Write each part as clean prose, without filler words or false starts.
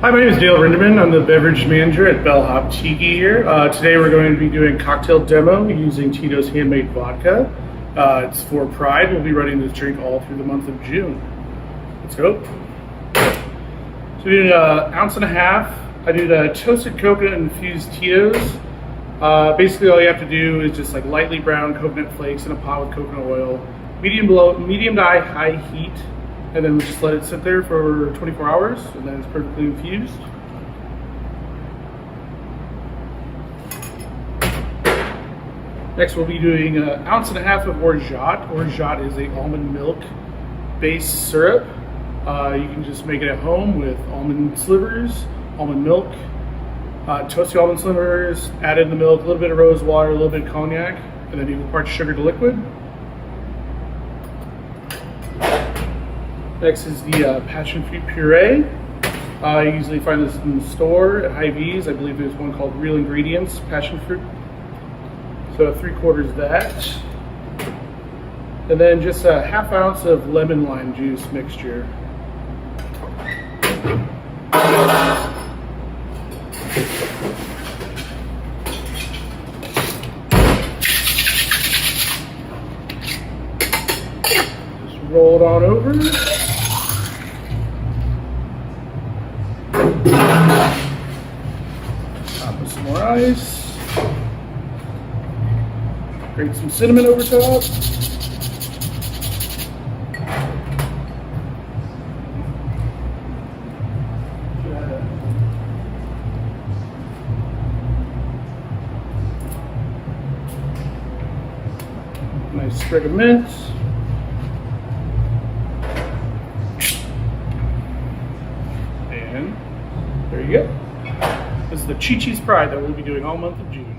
Hi, my name is Dale Rindeman. I'm the beverage manager at Bellhop Tiki here. Today we're going to be doing cocktail demo using Tito's handmade vodka. It's for Pride. We'll be running this drink all through the month of June. Let's go. So we did an ounce and a half. I did a toasted coconut infused Tito's. Basically all you have to do is just like lightly brown coconut flakes in a pot with coconut oil, medium to high heat, and then we just let it sit there for 24 hours, and then it's perfectly infused. Next we'll be doing an ounce and a half of orgeat. Orgeat is a almond milk based syrup. You can just make it at home with almond slivers, almond milk, toast the almond slivers, add in the milk, a little bit of rose water, a little bit of cognac, and then equal parts sugar to liquid. Next is the passion fruit puree. You usually find this in the store at Hy-Vee's. I believe there's one called Real Ingredients passion fruit. So 3/4 of that. And then just a half ounce of lemon lime juice mixture. Just roll it on over. Top with some more ice. Grate some cinnamon over top. Nice sprig of mint. And there you go. This is the Chi-Chi's Pride that we'll be doing all month of June.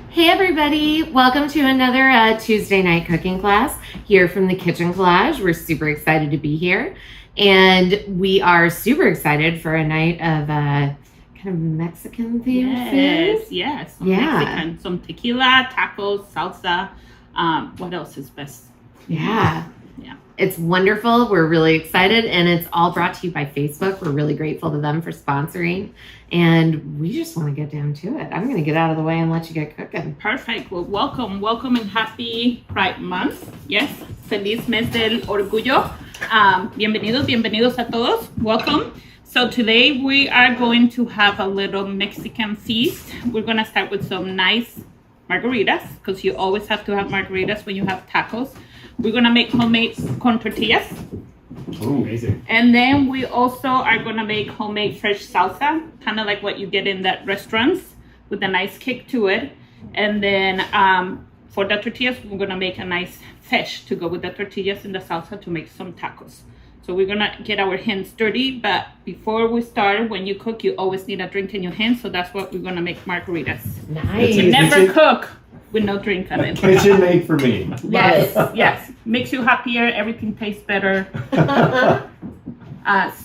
Hey everybody, welcome to another Tuesday night cooking class here from the Kitchen Collage. We're super excited to be here, and we are super excited for a night of kind of Mexican themed food. Yes. Yeah. Mexican. Some tequila, tacos, salsa. What else is best? Yeah. Yeah. It's wonderful. We're really excited, and it's all brought to you by Facebook. We're really grateful to them for sponsoring, and we just want to get down to it. I'm going to get out of the way and let you get cooking. Perfect. Well, welcome and happy Pride Month. Yes. Feliz mes del orgullo. Bienvenidos a todos. Welcome. So today we are going to have a little Mexican feast. We're going to start with some nice margaritas, because you always have to have margaritas when you have tacos. We're gonna make homemade con tortillas. Ooh, amazing. And then we also are gonna make homemade fresh salsa, kind of like what you get in the restaurants, with a nice kick to it. And then for the tortillas, we're gonna make a nice fish to go with the tortillas and the salsa to make some tacos. So we're gonna get our hands dirty, but before we start, when you cook, you always need a drink in your hand. So that's what we're gonna make margaritas. Nice. You never cook with no drink on it. Kitchen made for me. Yes. Makes you happier. Everything tastes better.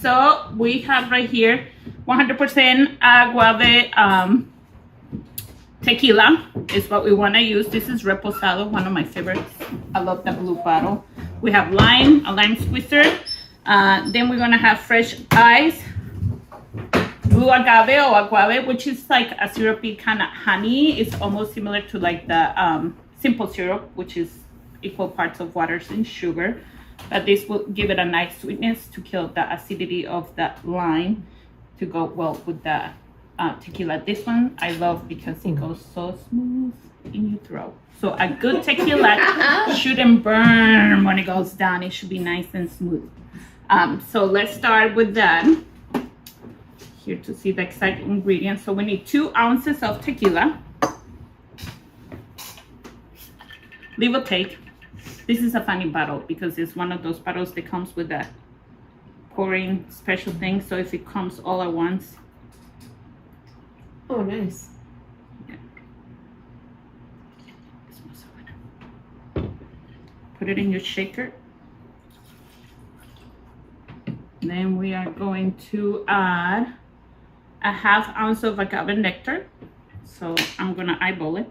So we have right here 100% agave tequila is what we want to use. This is Reposado, one of my favorites. I love the blue bottle. We have lime, a lime squeezer. Then we're going to have fresh ice, blue agave or agave, which is like a syrupy kind of honey. It's almost similar to like the simple syrup, which is equal parts of waters and sugar. But this will give it a nice sweetness to kill the acidity of the lime to go well with the tequila. This one I love because it goes so smooth in your throat. So a good tequila shouldn't burn when it goes down. It should be nice and smooth. So let's start with that. Here to see the exact ingredients. So we need 2 ounces of tequila. Leave or take. This is a funny bottle because it's one of those bottles that comes with a pouring special thing. So if it comes all at once. Oh, nice. Yeah. Put it in your shaker. Then we are going to add a half ounce of agave nectar. So I'm gonna eyeball it.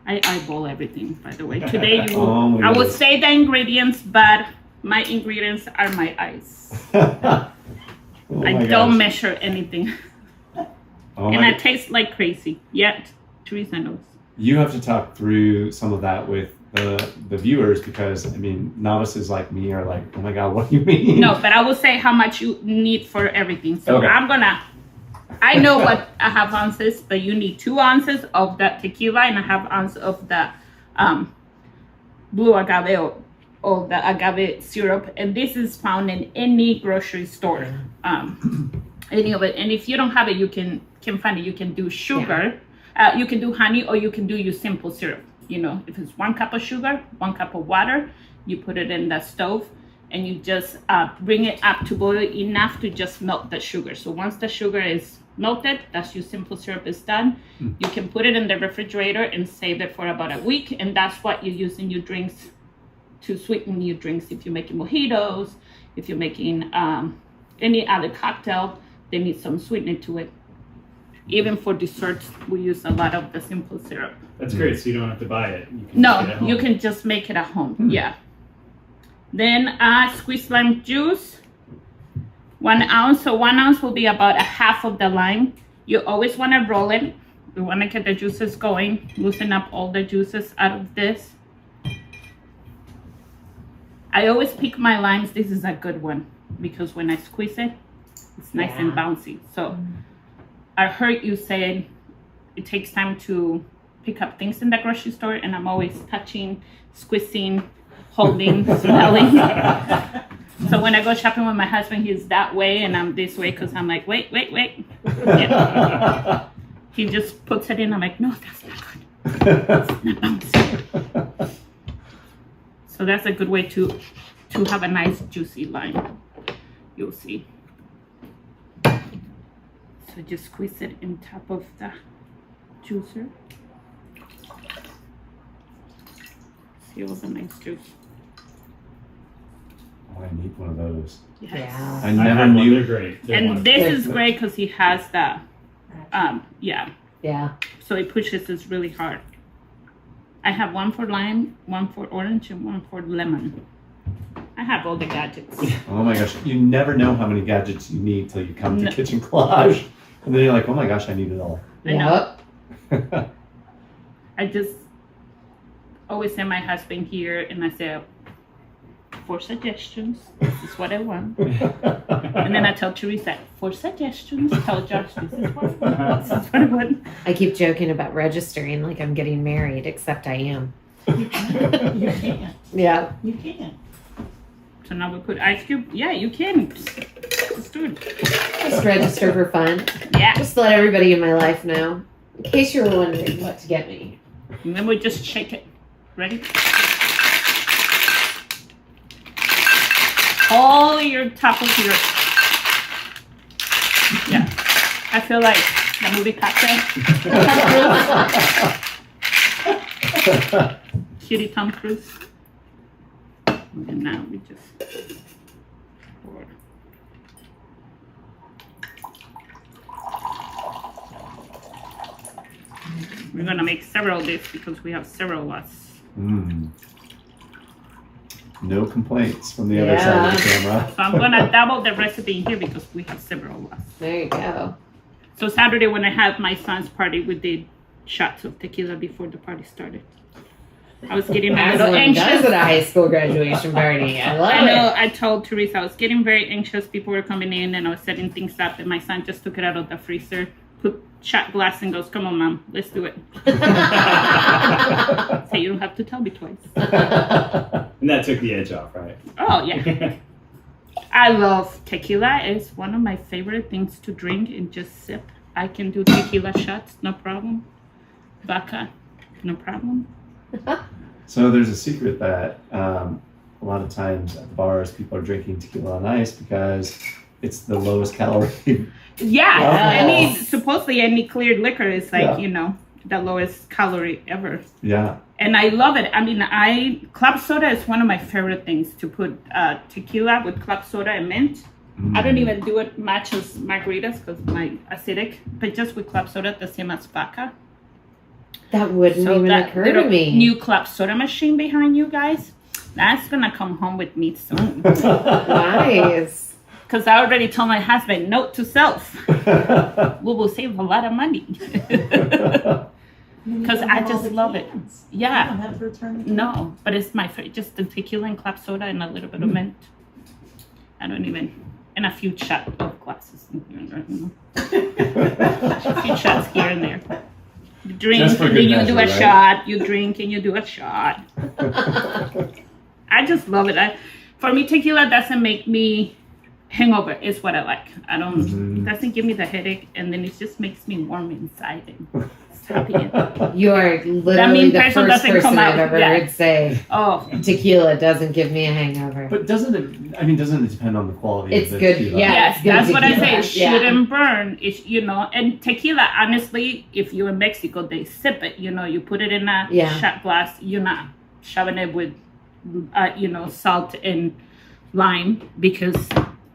I eyeball everything, by the way. Today, I will say the ingredients, but my ingredients are my eyes. Oh I my don't gosh. measure anything. Oh And my- I taste like crazy. Yet, Teresa knows. You have to talk through some of that with the viewers because I mean novices like me are like, oh my god, what do you mean? No, but I will say how much you need for everything. So Okay. I know what a half ounce is, but you need 2 ounces of the tequila and a half ounce of the blue agave or the agave syrup. And this is found in any grocery store. Any of it. And if you don't have it, you can find it. You can do sugar. You can do honey, or you can do your simple syrup. You know, if it's 1 cup of sugar, 1 cup of water, you put it in the stove and you just bring it up to boil enough to just melt the sugar. So once the sugar is melted, that's your simple syrup is done. You can put it in the refrigerator and save it for about a week. And that's what you use in your drinks to sweeten your drinks. If you're making mojitos, if you're making any other cocktail, they need some sweetening to it. Even for desserts, we use a lot of the simple syrup. That's great. So you don't have to buy it. You can make it at No, home. you can just make it at home. Yeah. Then squeeze lime juice, 1 ounce. So 1 ounce will be about a half of the lime. You always want to roll it. We want to get the juices going, loosen up all the juices out of this. I always pick my limes. This is a good one because when I squeeze it, it's nice and bouncy. So I heard you say it takes time to pick up things in the grocery store, and I'm always touching, squeezing, holding, smelling. So when I go shopping with my husband, he's that way, and I'm this way because I'm like, wait. Yeah. He just puts it in. I'm like, no, that's not good. It's not bouncy. So that's a good way to have a nice juicy lime. You'll see. So just squeeze it in top of the juicer. See all the nice juice. Oh, I need one of those. Yes. Yeah. I I never had one. knew. They're great. They're And wonderful. this is great because he has the, yeah. Yeah. So it pushes this really hard. I have 1 for lime, 1 for orange, and 1 for lemon. I have all the gadgets. Oh my gosh, you never know how many gadgets you need till you come to No. Kitchen Collage, and then you're like, oh my gosh, I need it all. I know. Yep. I just always send my husband here and I say, for suggestions, this is what I want. And then I tell Teresa, for suggestions, tell Josh, this is what I want. This is what I want. I keep joking about registering like I'm getting married, except I am. You can. Yeah. You can. So now we put ice cube. Yeah, you can. Let's do it. Just register for fun. Yeah. Just to let everybody in my life know. In case you were wondering what to get me. And then we just shake it. Ready? All your top of your. Yeah. I feel like the movie Cocktail. Cutie Tom Cruise. And now we just pour. We're gonna make several of this because we have several lots. Mm. No complaints from the other side of the camera. So I'm gonna double the recipe in here because we have several lots. There you go. So Saturday when I had my son's party, we did shots of tequila before the party started. I was getting a As little one does anxious. at a high school graduation party. I love I know. it. I told Teresa I was getting very anxious. People were coming in, and I was setting things up. And my son just took it out of the freezer, put shot glass, and goes, "Come on, mom, let's do it." So you don't have to tell me twice. And that took the edge off, right? Oh yeah. I love tequila. It's one of my favorite things to drink and just sip. I can do tequila shots, no problem. Vodka, no problem. So there's a secret that a lot of times at the bars people are drinking tequila on ice because it's the lowest calorie. Yeah, Yes. any supposedly any cleared liquor is like Yeah. you know the lowest calorie ever, Yeah. and I love it. I mean, club soda is one of my favorite things to put tequila with club soda and mint. I don't even do it much as margaritas because my acidic, but just with club soda, the same as vodka. That wouldn't So even that occur little to me. new club soda machine behind you guys, That's gonna come home with me soon. Nice. Because I already told my husband, note to self, we will save a lot of money. Because I just love it. Yeah. I don't have to return it. No, but it's my favorite. Just the tequila and club soda and a little bit of mint. I don't even, and a few shots of glasses. A few shots here and there. You drink Just and for then good you do a measure, right? shot. You drink and you do a shot. I just love it. For me, tequila doesn't make me hangover. Is what I like. I don't. Mhm. It doesn't give me the headache, and then it just makes me warm inside and happy. You are literally mean the person first doesn't person come I've out. ever Yeah. heard say Oh, tequila doesn't give me a hangover. But doesn't it depend on the quality It's of the good, tequila? yeah. yes, it's good that's what I say. tequila. It Yeah. shouldn't burn. It, and tequila, honestly, if you're in Mexico, they sip it. You put it in a Yeah. shot glass. You're not shoving it with, salt and lime because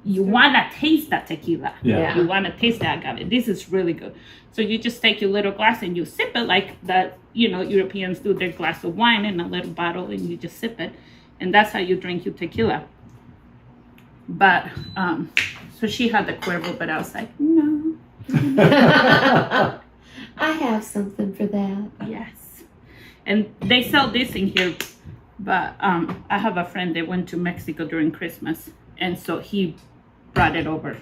you want to taste that tequila. Yeah. You want to taste that agave. This is really good. So you just take your little glass and you sip it like that, Europeans do their glass of wine in a little bottle and you just sip it. And that's how you drink your tequila. But, so she had the Cuervo, but I was like, no, I have something for that. yes. And they sell this in here, but I have a friend that went to Mexico during Christmas. And so he brought it over.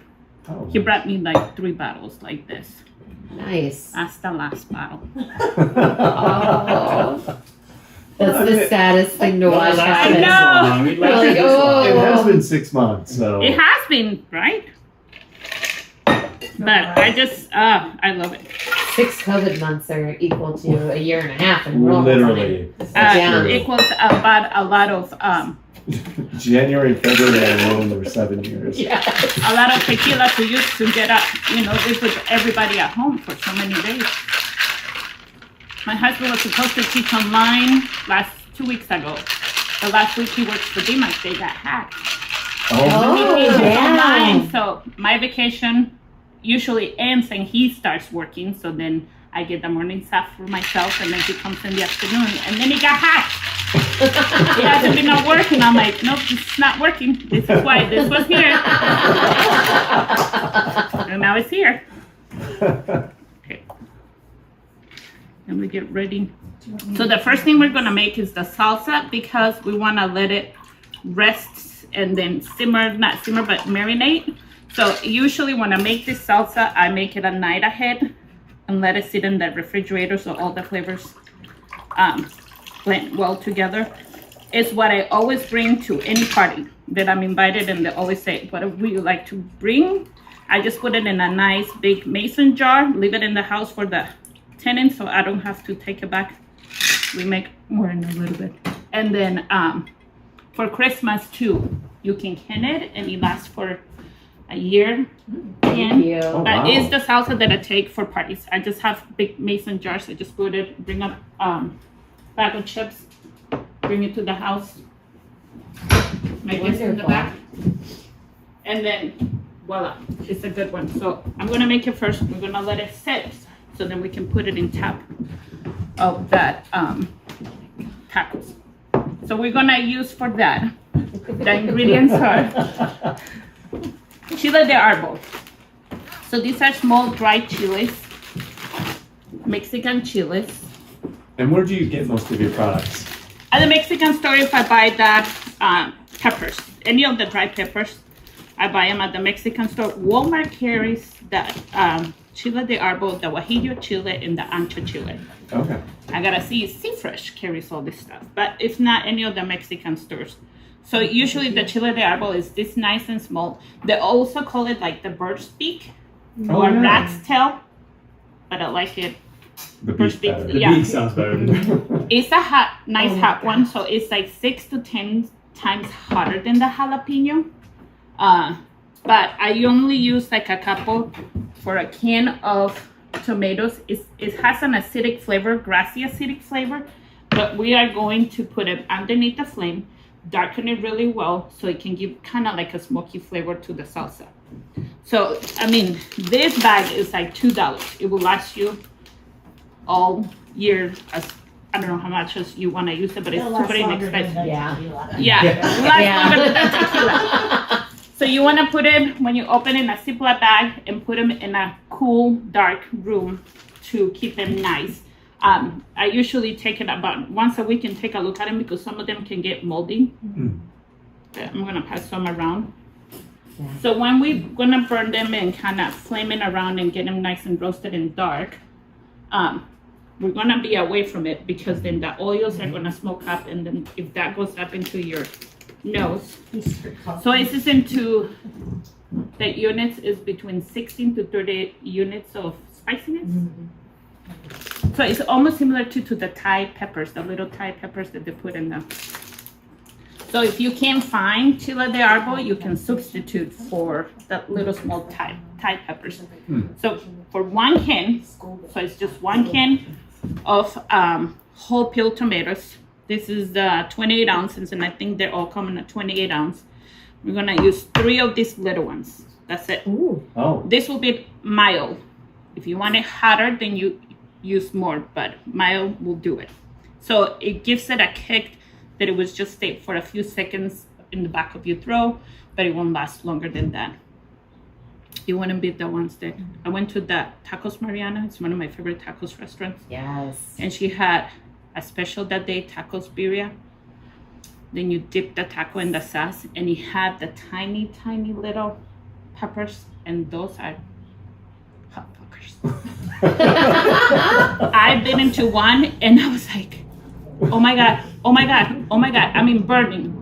Oh. He brought me like 3 bottles like this. Nice. That's the last bottle. Oh. That's the saddest thing to watch I happen. know. We'd You're like like, to oh. It has been 6 months, so It has been, right? But I just, I love it. 6 COVID months are equal to a year and a half in Rome. literally Yeah. Equals about a lot of January, February, and Rome were 7 years. Yeah. a lot of tequila to use to get up, live with everybody at home for so many days. My husband was supposed to teach online 2 weeks ago. The last week he worked for DMAX, they got hacked. Oh, He teaches yeah. online, so my vacation usually ends and he starts working, so then I get the morning stuff for myself and then he comes in the afternoon and then he got hacked. It hasn't been at work and I'm like, nope, it's not working. This is why this was here. And now it's here. Okay. And we get ready. So the first thing we're gonna make is the salsa because we wanna let it rest and then simmer, not simmer, but marinate. So usually when I make this salsa, I make it a night ahead and let it sit in the refrigerator so all the flavors blend well together. It's what I always bring to any party that I'm invited, and they always say, what would you like to bring? I just put it in a nice big mason jar, leave it in the house for the tenants so I don't have to take it back. We make more in a little bit. And then for Christmas too, you can can it and it lasts for a year. Thank you. Oh, That wow. is the salsa that I take for parties. I just have big mason jars. I just put it, bring up bag of chips, bring it to the house, make this in the Wonderful. back, and then voila, it's a good one. So I'm gonna make it first. We're gonna let it sit, so then we can put it in top of that tacos. So we're gonna use for that. The ingredients are chile de árbol. So these are small dry chilies, Mexican chilies. And where do you get most of your products? At the Mexican store, if I buy the peppers, any of the dry peppers, I buy them at the Mexican store. Walmart carries the chile de árbol, the guajillo chile, and the ancho chile. Okay. I gotta see if Seafresh carries all this stuff, but if not, any of the Mexican stores. So usually the chile de árbol is this nice and small. They also call it like the bird's beak Oh, or yeah. rat's tail, but I like it. The First beef beef, better. The yeah. beef sounds better than that. It's a nice Oh my hot one, so it's like 6 to 10 times hotter than the jalapeno. But I only use like a couple for a can of tomatoes. It has an acidic flavor, grassy acidic flavor, but we are going to put it underneath the flame, darken it really well so it can give kind of like a smoky flavor to the salsa. So, I mean, this bag is like $2. It will last you all year as I don't know how much as you want to use it, but it's It'll last super longer than inexpensive. the Yeah. tequila. Yeah, it lasts longer than the tequila. So you want to put it, when you open in a Ziploc bag, and put them in a cool, dark room to keep them nice. I usually take it about once a week and take a look at them because some of them can get moldy. I'm gonna pass some around. Yeah. So when we're gonna burn them and kind of flame it around and get them nice and roasted and dark, we're gonna be away from it because then the oils are gonna smoke up, and then if that goes up into your nose. So this is into the units is between 16 to 30 units of spiciness. So it's almost similar to the Thai peppers, the little Thai peppers that they put in the. So if you can't find chile de árbol, you can substitute for the little small Thai peppers. So for 1 can, so it's just 1 can of whole peel tomatoes. This is 28 ounces, and I think they're all coming at 28 ounce. We're gonna use 3 of these little ones. That's it. Ooh. Oh. This will be mild. If you want it hotter, then you use more, but mild will do it. So it gives it a kick that it was just stay for a few seconds in the back of your throat, but it won't last longer than that. You want to be the ones that I went to the Tacos Mariana. It's one of my favorite tacos restaurants, Yes. and she had a special that day, tacos birria. Then you dip the taco in the sauce, and it had the tiny, tiny little peppers, and those are hot fuckers. I bit into one, and I was like, oh my god, oh my god, oh my god. I mean, burning.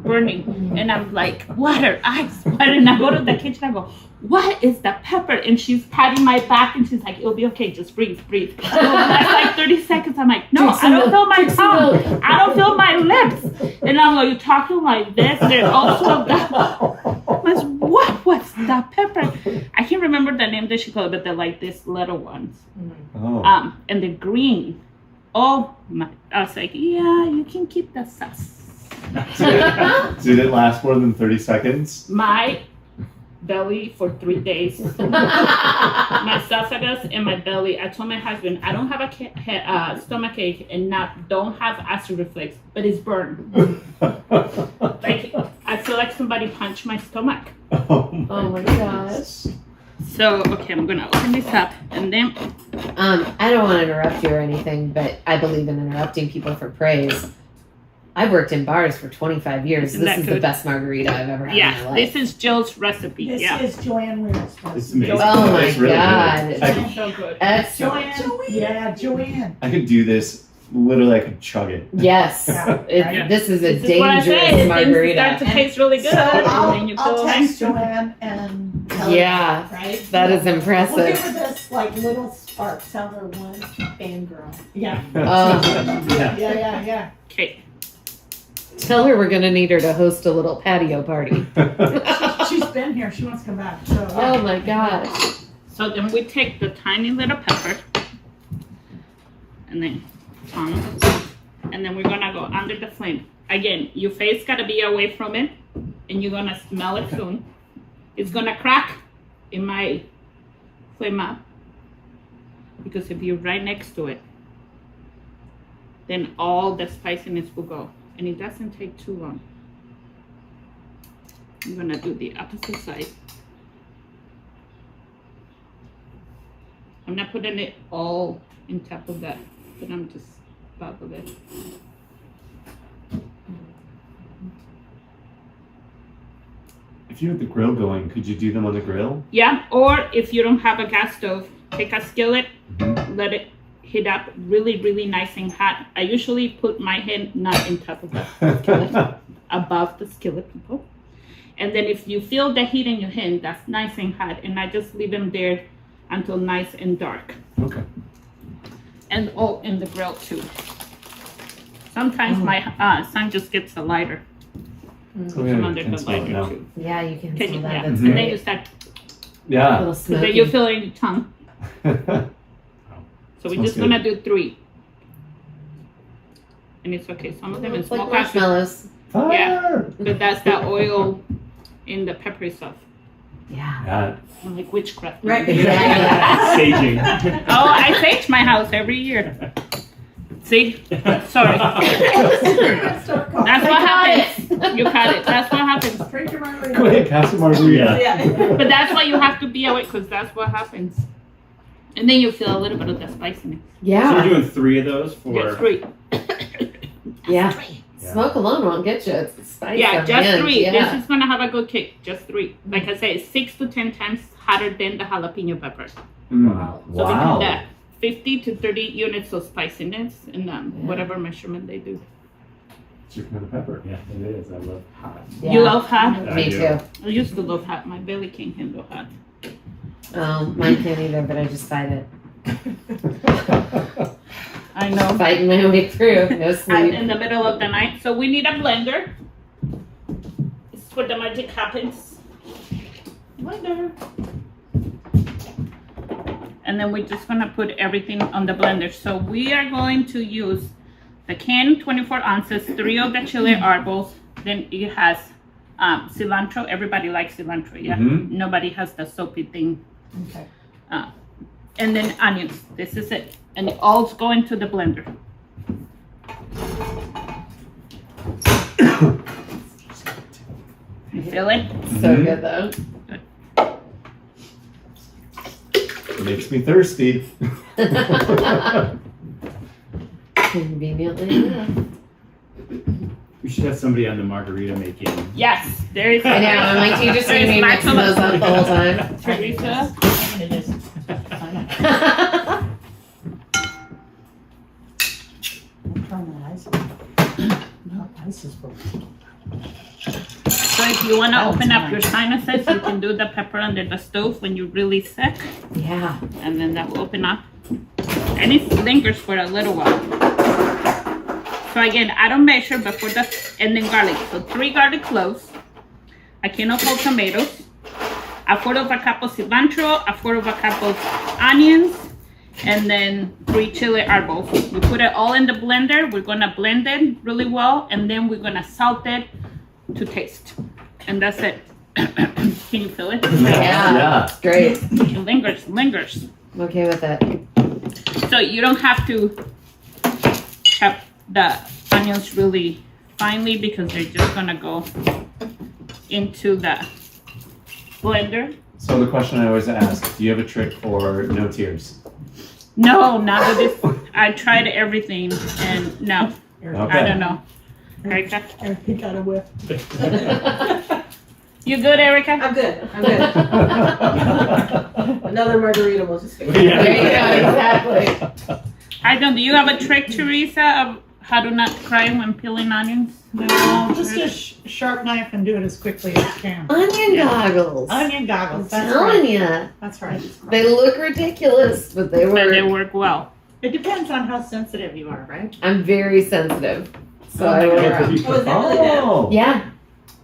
And I'm like, water, ice, water. And I go to the kitchen, I go, what is the pepper? And she's patting my back, and she's like, it'll be okay, just breathe. So that's like 30 seconds. I'm like, no, I don't feel my tongue. I don't feel my lips. And I'm like, you're talking like this? They're also that. What's that pepper? I can't remember the name that she called it, but they're like these little ones. Oh. And they're green. Oh my, I was like, yeah, you can keep the sauce. Did it last more than 30 seconds? My belly for 3 days. My esophagus and my belly. I told my husband, I don't have a stomach ache and don't have acid reflux, but it's burned. Like, I feel like somebody punched my stomach. Oh my gosh. So, okay, I'm gonna open this up, and then I don't want to interrupt you or anything, but I believe in interrupting people for praise. I've worked in bars for 25 years. Isn't This that is the good? best margarita I've ever had in my yeah, life. this is Jill's recipe. This Yeah, is Joanne Weir's. It's amazing. Oh my It's really god. good. it's so good. Excellent. Joanne. Yeah, Joanne. I could do this. Literally, I could chug it. Yes. Yeah, right. This is a This is what I say. dangerous Things start margarita. to taste really good, So and then you I'll go text Joanne and tell Yeah, her, right? that is We'll give impressive. her this like little spark. Tell her one fangirl. Yeah. Yeah. Yeah. Okay. Tell her we're going to need her to host a little patio party. She's been here. She wants to come back. So Oh my gosh. So then we take the tiny little pepper, and then and then we're gonna go under the flame. Again, your face gotta be away from it, and you're gonna smell it soon. It's gonna crack. It might flame up because if you're right next to it, then all the spiciness will go, and it doesn't take too long. I'm gonna do the opposite side. I'm not putting it all in top of that, but I'm just above of it. If you had the grill going, could you do them on the grill? Yeah, or if you don't have a gas stove, take a skillet, let it heat up really, really nice and hot. I usually put my hand not in top of the skillet, above the skillet, people. And then if you feel the heat in your hand, that's nice and hot, and I just leave them there until nice and dark. Okay. And in the grill too. Sometimes my son just gets a lighter. Oh, yeah, Come you under can the smell it lighter now. too. Yeah, you can Can smell you, that. yeah. That's And then great. you start, A Yeah. little so then smoky. you feel it in your tongue. So we're Smells just gonna do 3. And it's okay. Some of them is like smoke marshmallows. Fire! but that's the oil in the peppery stuff. Yeah. Yeah. Like witchcraft. Right. Yeah. Saging. Oh, I sage my house every year. See? Sorry. That's what happens. You caught it. That's what happens. Drink your margarita. Go ahead, have some margarita. Yeah. But that's why you have to be awake, because that's what happens. And then you feel a little bit of the spiciness. So Yeah. you're doing 3 of those for. Just 3. Yeah. Yeah. Smoke alone won't get you. It's spicy. Yeah, on the just end. 3. Yeah. This is gonna have a good kick. Just 3. Like I said, it's 6 to 10 times hotter than the jalapeno pepper. Wow. So between that 50 to 30 units of spiciness and whatever measurement they do. Chicken and pepper. Yeah, it is. I love hot. Yeah. You love hot? I Me do. too. I used to love hot. My belly can't handle hot. Mine can't either, but I just fight it. I know. Fighting my way through. No I'm sleep. in the middle of the night. So we need a blender. This is where the magic happens. Blender. And then we're just gonna put everything on the blender. So we are going to use the can, 24 ounces, 3 of the chili arbors. Then it has cilantro. Everybody likes cilantro, yeah? Mhm. Nobody has the soapy thing. Okay. And then onions. This is it. And it all's going to the blender. You feel it? So Mhm. good though. It makes me thirsty. Conveniently enough. We should have somebody on the margarita making. Yes, there is. I know. I'm like, you just made me mixing those up the whole time. Teresa. It is. No, ice is broken. So if you want to open up your sinuses, you can do the pepper under the stove when you're really sick, Yeah. and then that will open up. And it lingers for a little while. So again, I don't measure before the, and then garlic. So 3 garlic cloves, a can of whole tomatoes, a quarter of a cup of cilantro, a quarter of a cup of onions, and then 3 chili arbors. We put it all in the blender. We're gonna blend it really well, and then we're gonna salt it to taste. And that's it. Can you feel it? Yeah. It's great. It lingers. I'm okay with it. So you don't have to chop the onions really finely because they're just gonna go into the blender. So the question I always ask, do you have a trick for no tears? No, not with this. I tried everything and no, Okay. I don't know. Erica, Erica got a whip. you good, Erica? I'm good. I'm good. Another margarita will just fix it. Yeah. There you go. Exactly. I don't. Do you have a trick, Teresa, of how to not cry when peeling onions? Just a sharp knife and do it as quickly as you can. Onion goggles. Onion I'm goggles. That's telling right. you. That's right. They look ridiculous, but they But they work. work well. It depends on how sensitive you are, right? I'm very sensitive. So Oh I my wear God. them. Oh, is that really bad? Oh, Yeah.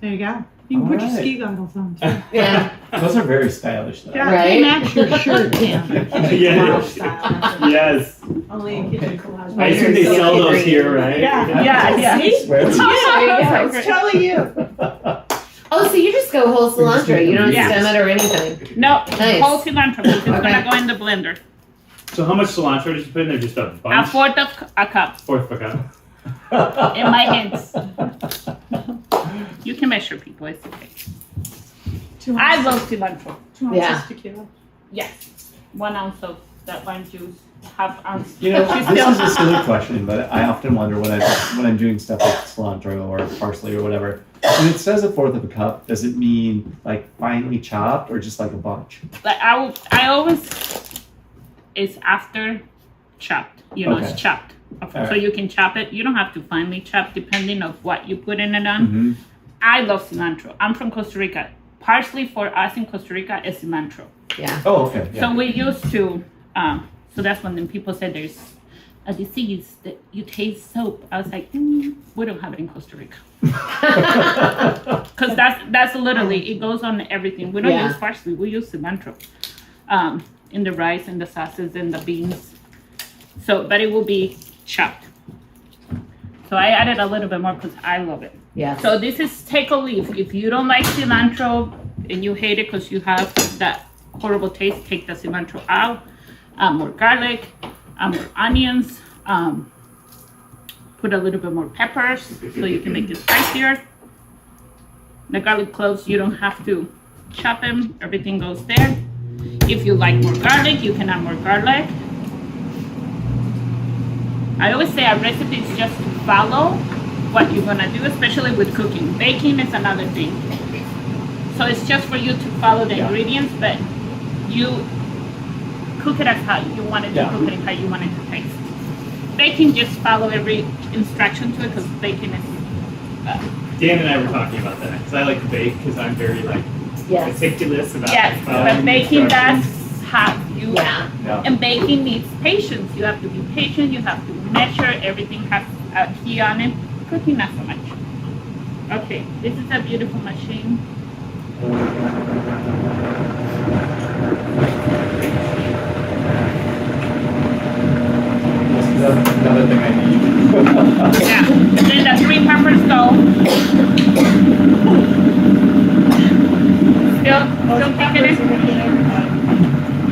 There you go. You can put your Alright. ski goggles on too. Yeah. those are very stylish though. Yeah, Right? they match your shirt, Tim. Yeah. Style. Yes. Only in kitchen collage. I assume they sell those here, right? Yeah. See? There you go. I was telling you. Oh, so you just go whole cilantro. You don't Yeah. stem it or anything. No, Nice. whole cilantro. It's just Okay. gonna go in the blender. So how much cilantro did you put in there? Just a A bunch? fourth of a cup Fourth of a cup. in my hands. You can measure, people. It's okay. 2 I ounces, love cilantro. 2 ounces Yeah. tequila. Yes. 1 ounce of that lime juice, half ounce. You know, She's this still- is a silly question, but I often wonder when I'm doing stuff like cilantro or parsley or whatever. When it says a fourth of a cup, does it mean like finely chopped or just like a bunch? Like I always, it's after chopped. You know, Okay. it's chopped. So Alright. you can chop it. You don't have to finely chop depending of what you put in it on. Mm-hmm. I love cilantro. I'm from Costa Rica. Parsley for us in Costa Rica is cilantro. Yeah. Oh, okay. Yeah. So we used to, so that's when then people said there's a disease that you taste soap. I was like, we don't have it in Costa Rica. Because that's literally, it goes on everything. We don't Yeah. use parsley, we use cilantro. In the rice and the sauces and the beans. So, but it will be chopped. So I added a little bit more because I love it. Yeah. So this is take or leave. If you don't like cilantro and you hate it because you have that horrible taste, take the cilantro out. More garlic, more onions, put a little bit more peppers so you can make it spicier. The garlic cloves, you don't have to chop them. Everything goes there. If you like more garlic, you can add more garlic. I always say a recipe is just to follow what you're gonna do, especially with cooking. Baking is another thing. So it's just for you to follow the ingredients, but you cook it as how you want it to cook it, how you want it to taste. Baking, just follow every instruction to it because baking is. Dan and I were talking about that because I like to bake because I'm very like Yes. meticulous about Yes, following but baking instructions. does have you. Yeah. Yeah. And baking needs patience. You have to be patient. You have to measure. Everything has a key on it. Cooking, not so much. Okay, this is a beautiful machine. That's another thing I need. Yeah. Then the 3 peppers go. Still picking it.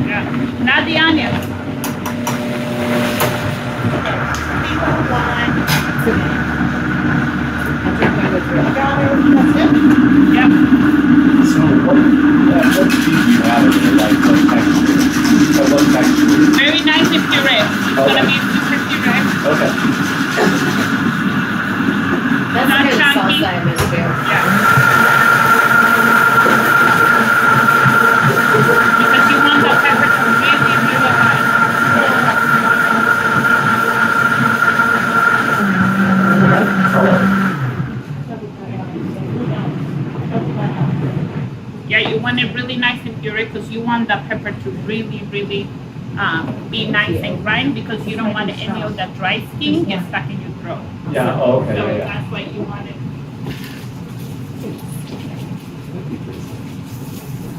Yeah. Not the onions. Yep. So what cheese do you have in it? Like what texture? Or what texture? Very nice and puree. It's gonna be super puree. Okay. That's Not a good chunky. salsa in this too. Yeah. Because you want the pepper to really, really high. Yeah, you want it really nice and puree because you want the pepper to really, really be nice and grind because you don't want any of that dry skin get stuck in your throat. Yeah, oh, okay, So yeah, yeah. that's why you want it.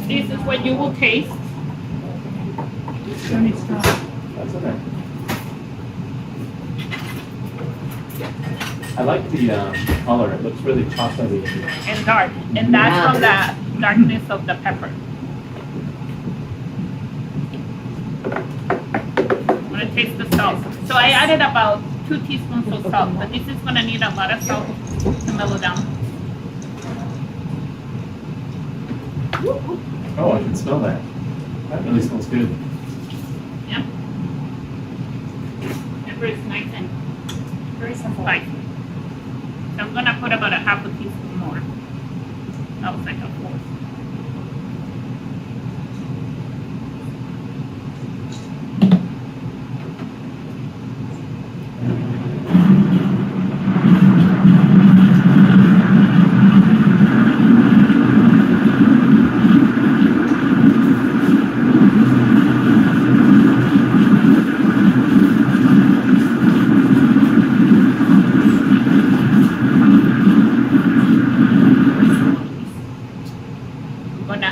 This is what you will taste. That's okay. I like the color. It looks really chocolatey. And dark, and that's from the darkness of the pepper. I'm gonna taste the salt. So I added about 2 teaspoons of salt, but this is gonna need a lot of salt to mellow down. Oh, I can smell that. That really smells good. Yeah. Pepper is nice and Very simple. spicy. So I'm gonna put about a half a teaspoon more. That was like a 4.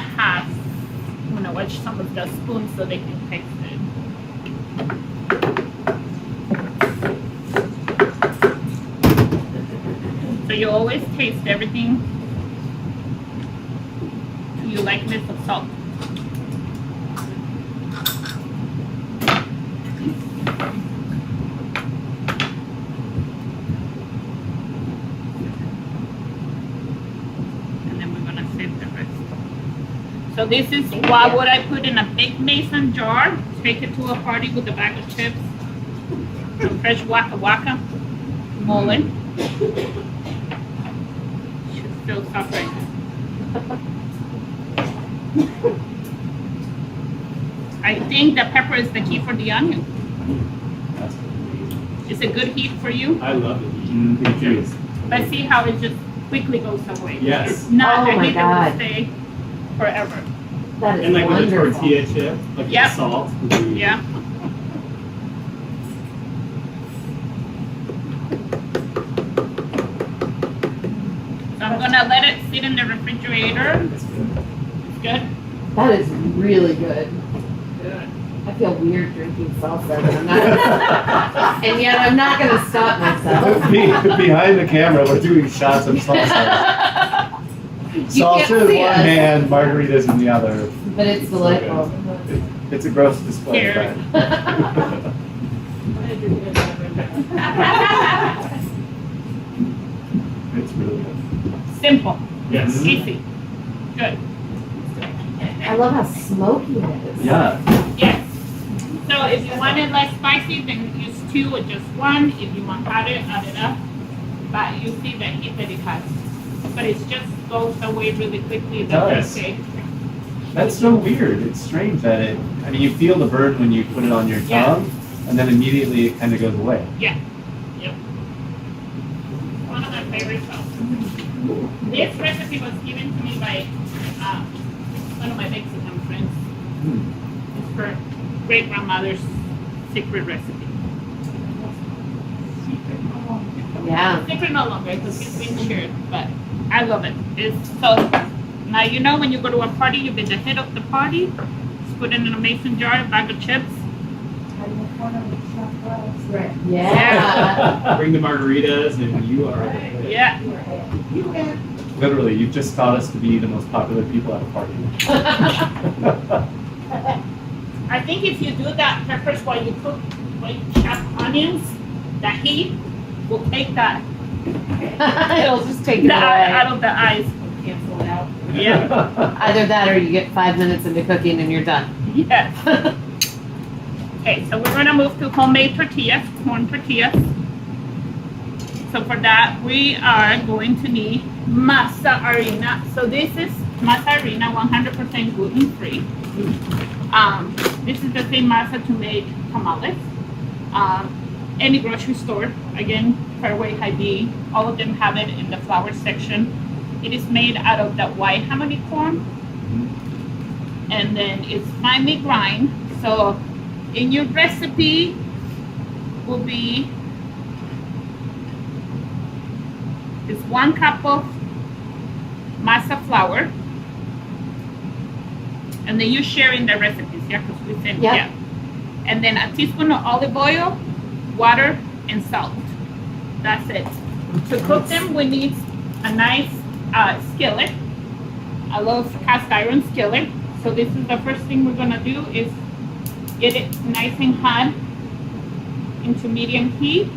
I'm gonna wedge some of the spoons so they can taste it. So you always taste everything to your likeness of salt. And then we're gonna save the rest. So this is what would I put in a big mason jar, take it to a party with a bag of chips, some fresh waka waka, mole. Should still stop right now. I think the pepper is the key for the onion. That's amazing. It's a good heat for you, I love it. Me too. but see how it just quickly goes away. Yes. It's not Oh a my heat that will God. stay forever. That is And like with a wonderful. tortilla chip, like Yep. the salt. would be- Yeah. So I'm gonna let it sit in the refrigerator. That's good. It's good. That is really good. Good. I feel weird drinking salsa, but I'm not. And yet I'm not going to stop myself. Behind the camera, we're doing shots of salsa. You can't Salsa in see one us. hand, margaritas in the other. But it's delightful. It's a gross display. Here. but- It's really good. Simple, Yes. easy, good. I love how smoky it is. Yeah. Yes. So if you want it less spicy, then use 2 or just 1. If you want hotter, add it up. But you see the heat that it has. But it just goes away really quickly. It does. Okay. That's so weird. It's strange that it, I mean, you feel the burn when you put it on your Yeah. tongue, and then immediately it kind of goes away. Yeah. Yep. One of my favorite sauces. This recipe was given to me by one of my Mexican friends. It's her great grandmother's secret recipe. Yeah. Secret no longer because it's been shared, but I love it. It's so now you know when you go to a party, you've been the head of the party. Just put in an amazing jar, a bag of chips. Right. Yeah. Bring the margaritas, and you are. Yeah. Literally, you've just taught us to be the most popular people at a party. I think if you do that peppers while you cook, while you chop onions, the heat will take that It'll just take it the eye out away. of the eyes. Cancel it out. Yeah. Either that or you get 5 minutes into cooking and you're done. Yes. Okay, so we're gonna move to homemade tortillas, corn tortillas. So for that, we are going to need masa harina. So this is masa harina, 100% gluten-free. This is the same masa to make tamales. Any grocery store, again, Fairway, Hy-Vee, all of them have it in the flour section. It is made out of the white hamony corn, and then it's finely grind. So in your recipe will be it's 1 cup of masa flour, and then you share in the recipes, yeah, because we said Yeah. yeah. And then a teaspoon of olive oil, water, and salt. That's it. To cook them, we need a nice skillet. I love cast iron skillet. So this is the first thing we're gonna do is get it nice and hot into medium heat.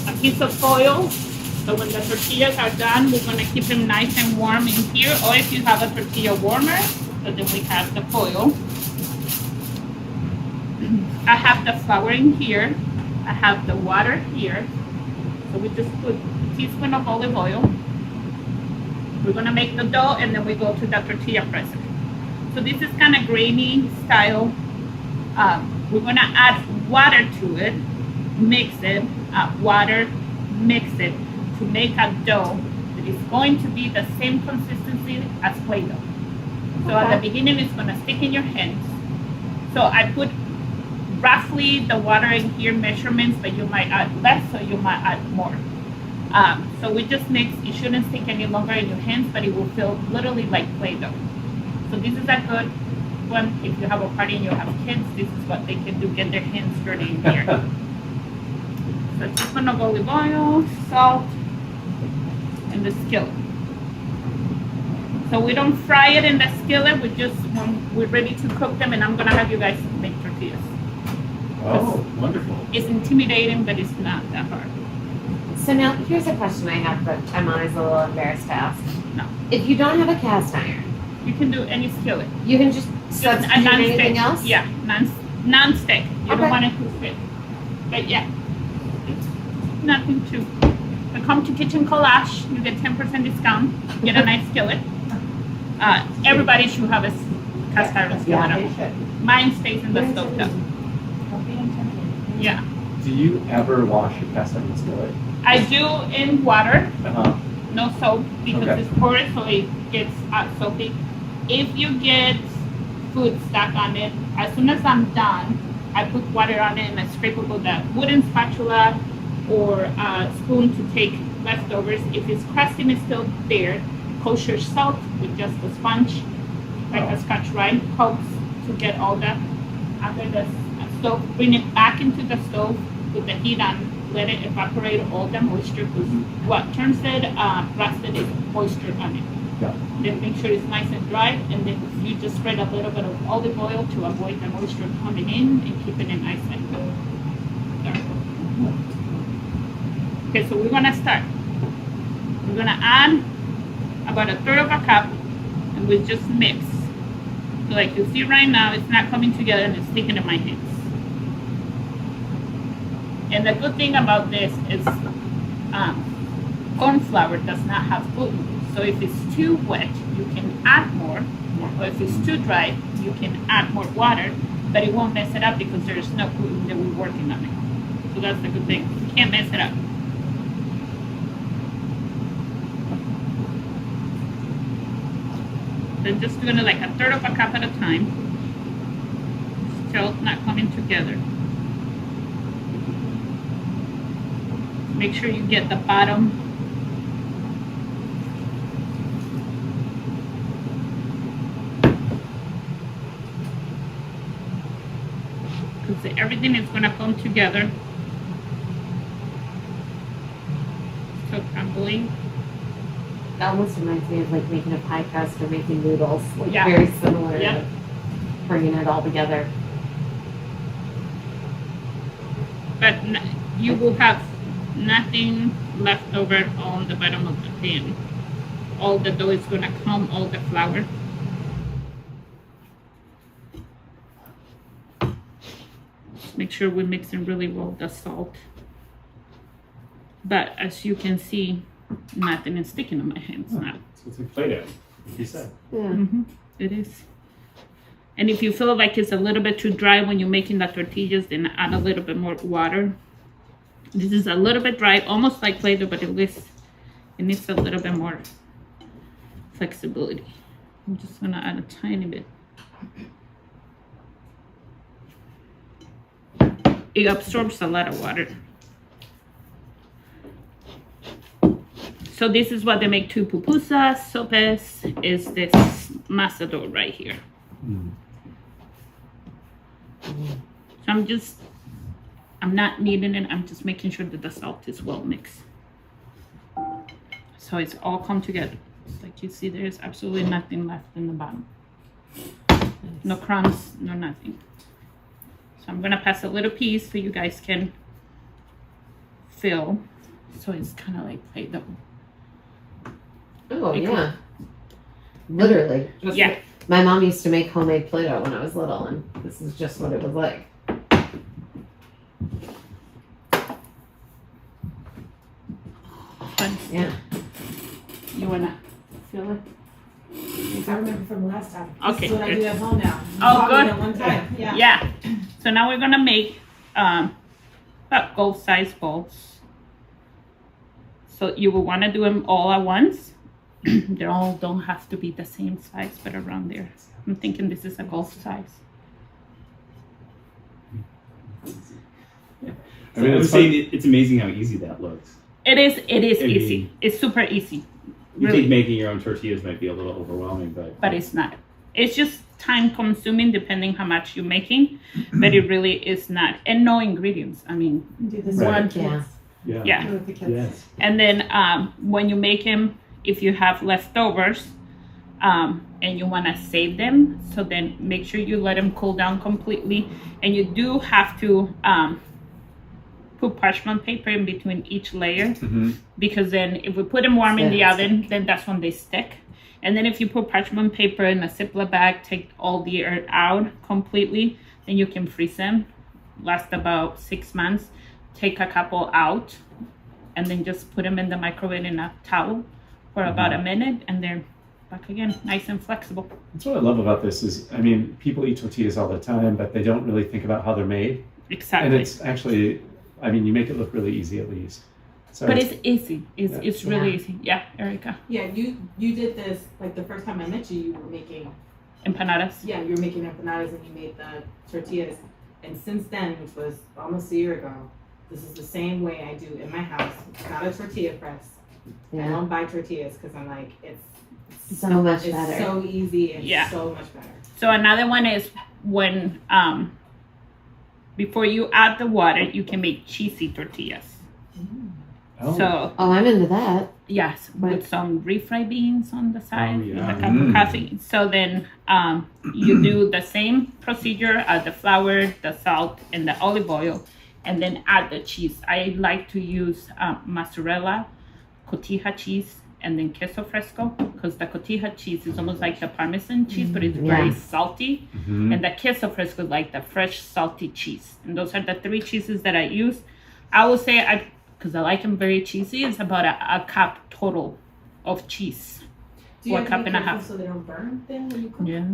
A piece of foil. So when the tortillas are done, we're gonna keep them nice and warm in here. Or if you have a tortilla warmer, so then we have the foil. I have the flour in here. I have the water here. So we just put a teaspoon of olive oil. We're gonna make the dough and then we go to the tortilla presser. So this is kind of grainy style. We're gonna add water to it, mix it, water, mix it to make a dough that is going to be the same consistency as Play-Doh. So at the beginning it's gonna stick in your hands. So I put roughly the water in here measurements, but you might add less or you might add more. So we just mix, it shouldn't stick any longer in your hands, but it will feel literally like Play-Doh. So this is a good one if you have a party and you have kids, this is what they can do, get their hands dirty in here. So teaspoon of olive oil, salt, and the skillet. So we don't fry it in the skillet, we just, when we're ready to cook them, and I'm gonna have you guys make tortillas. Oh, Wonderful. It's intimidating, but it's not that hard. So now here's a question I have that I'm always a little embarrassed to ask. No. If you don't have a cast iron, You can do any skillet. you can just Just substitute anything else? Yeah, non-stick. You Okay. don't want it to fit. But yeah, it's nothing to. But come to Kitchen Collage, you get 10% discount. Get a nice skillet. Everybody should have a cast iron skillet. Yeah. at home. Mine stays in the stove top. Don't be intimidated. Yeah, do you ever wash your cast iron skillet? I do in water. Uh-huh. No soap because Okay. it's porous, so it gets soapy. If you get food stuck on it, as soon as I'm done, I put water on it and I scrape it with a wooden spatula or a spoon to take leftovers. If its crusting is still there, kosher salt with just a sponge, like a Scotch-Brite, helps to get all that under the stove. Bring it back into the stove with the heat on. Let it evaporate all the moisture, because what turns it rusted is moisture on it. Yeah. Then make sure it's nice and dry, and then you just spread a little bit of olive oil to avoid the moisture coming in and keeping it nice and good. There. Okay, so we're gonna start. We're gonna add about a third of a cup, and we just mix. So like you see right now, it's not coming together and it's sticking in my hands. And the good thing about this is corn flour does not have gluten. So if it's too wet, you can add more. Or if it's too dry, you can add more water, but it won't mess it up because there's no gluten that we're working on it. So that's the good thing. You can't mess it up. Then just doing it like a third of a cup at a time. Still not coming together. Make sure you get the bottom. Because everything is going to come together. Still crumbling. That almost reminds me of like making a pie crust or making noodles. Like Yeah. very similar Yeah. to bringing it all together. But you will have nothing left over on the bottom of the pan. All the dough is going to come, all the flour. Just make sure we're mixing really well the salt. But as you can see, nothing is sticking on my hands now. So it's like Play-Doh, like you said. Yeah. It is. And if you feel like it's a little bit too dry when you're making the tortillas, then add a little bit more water. This is a little bit dry, almost like Play-Doh, but it needs a little bit more flexibility. I'm just gonna add a tiny bit. It absorbs a lot of water. So this is what they make two pupusas, sopes, is this masa dough right here. So I'm not kneading it, I'm just making sure that the salt is well mixed. So it's all come together. It's like you see, there's absolutely nothing left in the bottom. No crumbs, no nothing. So I'm gonna pass a little piece so you guys can feel. So it's kind of like Play-Doh. Oh It yeah. Literally. Yeah. My mom used to make homemade Play-Doh when I was little, and this is just what it was like. But Yeah. you wanna feel it? I remember from last time. Okay, This is what I do good. at home now. Oh, Taught me good. that one time. Yeah. Yeah. So now we're gonna make about gold size balls. So you will want to do them all at once. They all don't have to be the same size, but around there. I'm thinking this is a gold size. I mean, I was saying it's amazing how easy that looks. It is I easy. mean- It's super easy. You Really. think making your own tortillas might be a little overwhelming, But it's not. It's just time consuming depending how much you're making, but it really is not. And no ingredients. I mean, Do this Right. with the kids. yeah. Do it with the kids. Yes. And then when you make them, if you have leftovers and you want to save them, so then make sure you let them cool down completely. And you do have to put parchment paper in between each layer, because then if we put them warm in the Then oven, then that's when they stick. And then if you put parchment paper in a Ziploc bag, take all the air out completely, then you can freeze them. Last about 6 months. Take a couple out, and then just put them in the microwave in a towel for about a minute, and they're back again, nice and flexible. That's what I love about this is, I mean, people eat tortillas all the time, but they don't really think about how they're made. Exactly. And it's actually, I mean, you make it look really easy at least. So But it's easy. Yeah. It's really Yeah. easy. Yeah, Erica. Yeah, you did this, like the first time I met you, you were making, Empanadas. yeah, you were making empanadas and you made the tortillas. And since then, which was almost a year ago, this is the same way I do in my house. It's not a tortilla press. I Yeah. don't buy tortillas because I'm like, it's So much it's better. so easy and Yeah. so much better. So another one is when before you add the water, you can make cheesy tortillas. oh, So Oh, I'm into that. yes, Right. with some refried beans on the side, with yeah. a cup of coffee. So then you do the same procedure, the flour, the salt, and the olive oil, and then add the cheese. I like to use mozzarella, cotija cheese, and then queso fresco, because the cotija cheese is almost like the Parmesan cheese, but it's very salty. And the queso fresco is like the fresh salty cheese. And those are the 3 cheeses that I use. I will say, because I like them very cheesy, it's about a cup total of cheese. Do you Or have a to cup be and a careful half. so they don't burn then when you cook? Yeah.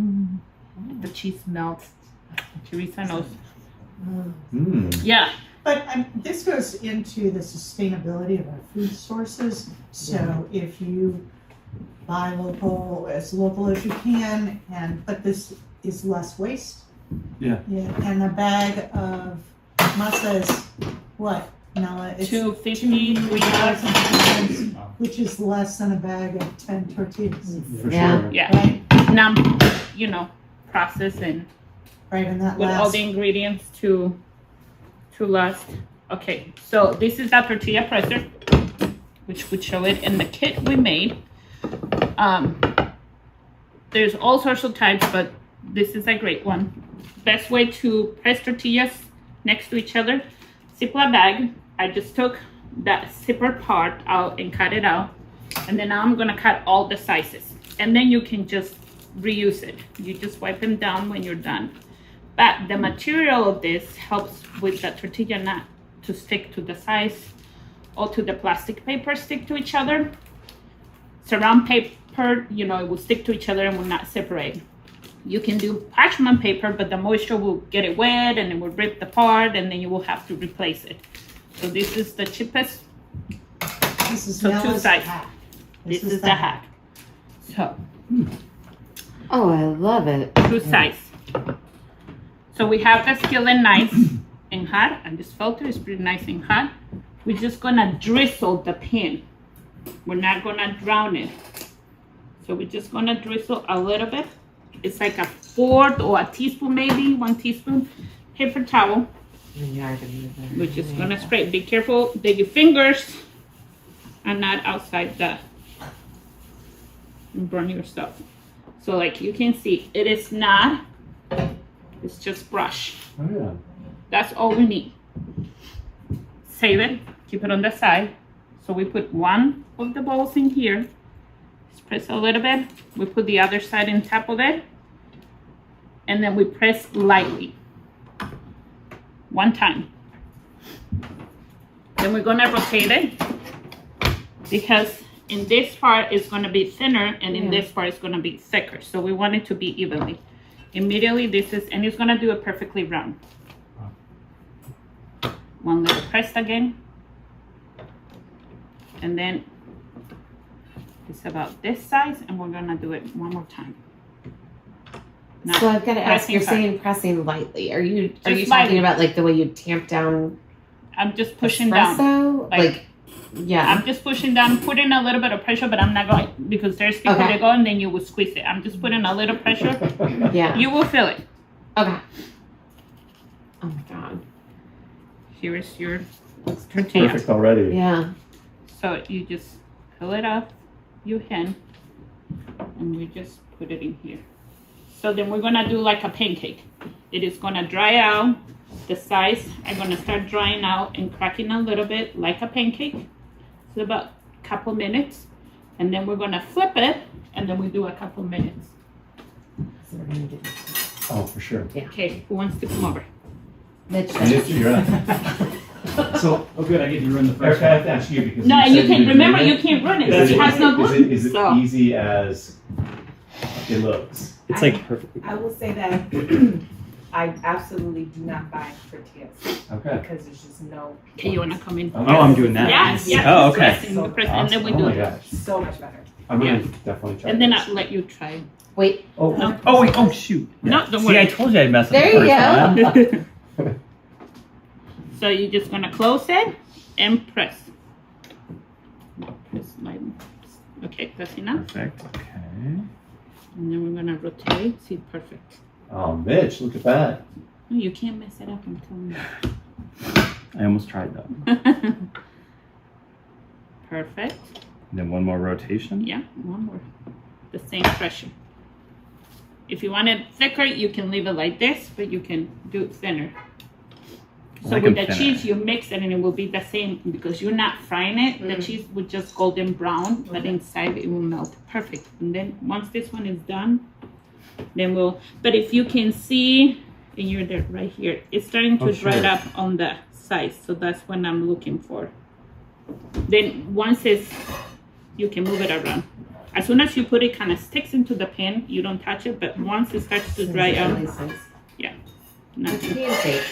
The cheese melts. Teresa knows. Mm. Yeah. But this goes into the sustainability of our food sources. So if you buy local as you can, but this is less waste. Yeah. Yeah, and a bag of masa is what, Nella? It's $2.50, $3, which is less than a bag of 10 tortillas, For Yeah. sure. Yeah. right? Now, processed and Right, and that with all lasts. the ingredients to last. Okay, so this is the tortilla presser, which would show it in the kit we made. There's all sorts of types, but this is a great one. Best way to press tortillas next to each other. Ziploc bag. I just took that zipper part out and cut it out. And then now I'm gonna cut all the sizes. And then you can just reuse it. You just wipe them down when you're done. But the material of this helps with the tortilla not to stick to the size or to the plastic paper stick to each other. Saran paper, it will stick to each other and will not separate. You can do parchment paper, but the moisture will get it wet and it will rip apart and then you will have to replace it. So this is the cheapest. This is So 2 Nella's sides. hack. This is the hack. So Oh, I love it. 2 sides. So we have the skillet nice and hot, and this filter is pretty nice and hot. We're just gonna drizzle the pan. We're not gonna drown it. So we're just gonna drizzle a little bit. It's like a 1/4 or a teaspoon, maybe 1 teaspoon. Paper towel. We're just gonna spray. Be careful that your fingers are not outside and burn yourself. So like you can see, it is not. It's just brush. Oh yeah. That's all we need. Save it, keep it on the side. So we put one of the balls in here. Just press a little bit. We put the other side on top of it. And then we press lightly. 1 time. Then we're gonna rotate it. Because in this part it's gonna be thinner and in this part it's gonna be thicker. So we want it to be evenly. Immediately and it's gonna do it perfectly round. 1 little press again. And then it's about this size and we're gonna do it 1 more time. Now, So I've got to ask, pressing you're hard. saying pressing lightly. Are you Just talking lightly. about like the way you tamp down I'm just pushing down. espresso? Like- yeah. I'm just pushing down, putting a little bit of pressure, but I'm not going because there's people Okay. that go and then you will squeeze it. I'm just putting a little pressure. Yeah. You will feel it. Okay. Oh my god. Here is your tortilla. Perfect already. Yeah. So you just fill it up, you hand, and you just put it in here. So then we're gonna do like a pancake. It is gonna dry out. The sides are gonna start drying out and cracking a little bit like a pancake. So about a couple minutes. And then we're gonna flip it and then we do a couple minutes. So we're gonna do this. Oh, for sure. Okay, who wants to come over? Mitch, You're right. So, Oh, good. I get to run the first Eric, I have one. to ask you because No, you you said can would remember do you it. can't run it. Is It has no gluten. Is it So easy as it looks? It's like perfect. I will say that I absolutely do not buy tortillas Okay. because there's just no. okay, you wanna come in? Okay. Oh, I'm doing that. Yeah, yeah. Oh, okay. Press and press, and then we Awesome. do Oh my it. gosh. So much better. I'm gonna Yeah. definitely try. And then this. I'll let you try. wait. Oh, No. Oh wait. Oh shoot. No, don't See, worry. I told you I'd mess up There the you first go. time. So you're just gonna close it and press. Press lightly. Okay, that's enough. Perfect. Okay. And then we're gonna rotate. See, perfect. oh, Mitch, look at that. No, you can't mess it up. I'm telling I almost tried that. you. Perfect. And then one more rotation. Yeah, one more. The same pressure. If you want it thicker, you can leave it like this, but you can do it thinner. So Like with them the thinner. cheese, you mix it and it will be the same because you're not frying it. The cheese will just golden brown, but inside it will melt perfect. And then once this one is done, then but if you can see, and you're there right here, it's starting to Oh, dry sure. up on the sides. So that's what I'm looking for. Then once you can move it around. As soon as you put it, kind of sticks into the pan. You don't touch it, but once it starts to dry out, nothing. Pancake.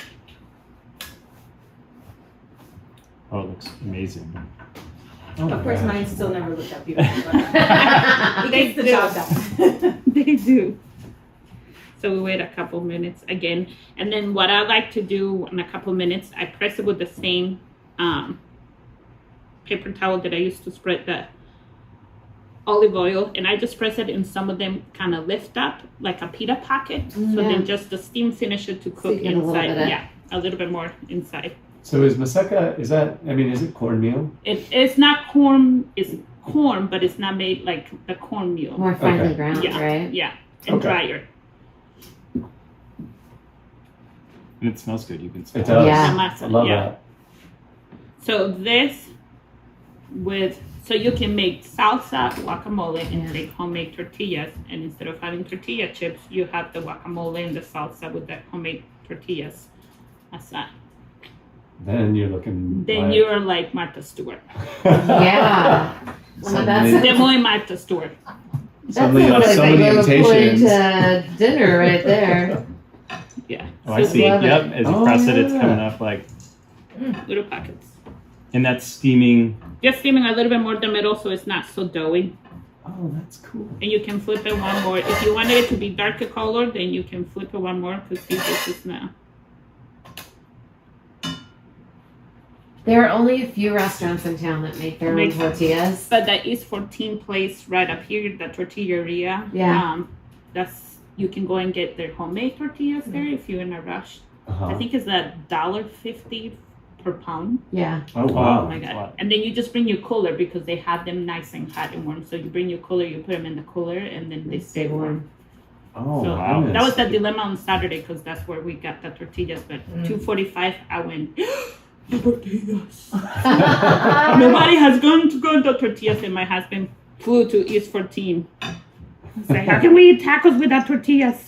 Oh, it looks amazing. Oh, Of course, gosh. mine still never looked up beautiful, but it gets the job done. They do. So we wait a couple minutes again. And then what I like to do in a couple minutes, I press it with the same paper towel that I used to spread the olive oil. And I just press it and some of them kind of lift up like a pita pocket. So Yeah. then just the steam finish it to So cook you get a little inside. bit of- Yeah, a little bit more inside. So is Maseka, is it cornmeal? It's not corn, it's corn, but it's not made like the cornmeal. More finely Okay. ground, Yeah. right? Yeah, and Okay. drier. And it smells good. You can smell It does. Yeah. The masa, I love yeah. that. So this so you can make salsa, guacamole, and Yeah. make homemade tortillas. And instead of having tortilla chips, you have the guacamole and the salsa with the homemade tortillas. That's that. Then you're looking. Then like- you're like Martha Stewart. Yeah. Well, Suddenly- that's De muy Martha Stewart. Suddenly you have sounds so like many we're going invitations. to dinner right there. Yeah. Oh, I see. Love it. Yep. As you Oh, press it, it's yeah. coming up like, Little pockets. and that's steaming. Just steaming a little bit more the middle so it's not so doughy. Oh, that's cool. And you can flip it one more. If you wanted it to be darker color, then you can flip it one more because this is now. There are only a few restaurants in town that make their own Make- tortillas. But the East 14 place right up here, the tortilleria. Yeah. That's you can go and get their homemade tortillas there if you're in a rush. Uh-huh. I think it's $1.50 per pound. Yeah. Oh, Oh wow. my god! Wow. And then you just bring your cooler because they have them nice and hot and warm. So you bring your cooler, you put them in the cooler, and then they stay warm. Oh, So wow. goodness. that was the dilemma on Saturday because that's where we got the tortillas. But 2:45, I went. The tortillas. Nobody has gone to go to tortillas, and my husband flew to East 14. He's like, how can we eat tacos without tortillas?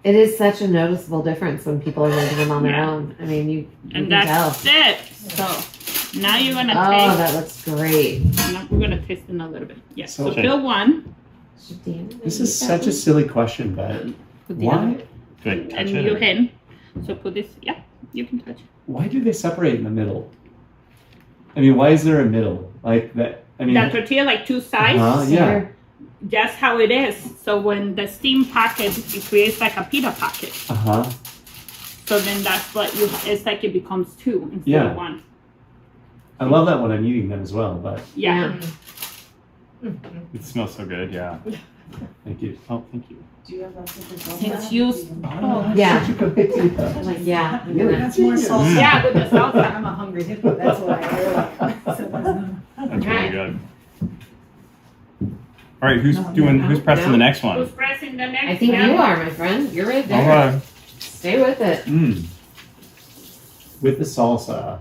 It is such a noticeable difference when people are making them on their Yeah. own. I mean, you And can tell. that's it. So now you're gonna Oh, taste. that looks great. Now we're gonna taste in a little bit. Yeah. So So- fill one. Should Dan This maybe is that such a one? silly question, but Put the other. why? Do I touch And it? you or- can. So put this. Yeah, you can touch it. Why do they separate in the middle? I mean, why is there a middle like that? I mean, That tortilla like two sides. yeah. Sure. That's how it is. So when the steam pocket, it creates like a pita pocket. Uh huh. So then that's what you. It's like it becomes two instead Yeah. of one. I love that when I'm eating them as well. But Yeah. It smells so good. Yeah. thank you. Oh, thank you. Do you have leftover salsa? Since you. Oh, Yeah. such a good idea. I'm like, yeah. I'm You're gonna- That's more genius. salsa. Yeah, with the salsa. I'm a hungry hippo, that's why I That's Okay. really good. All right, who's No, pressing no. the next Who's one? pressing the next? I think one? you are, my friend. You're right there. All right. Stay with it. Mm. With the salsa.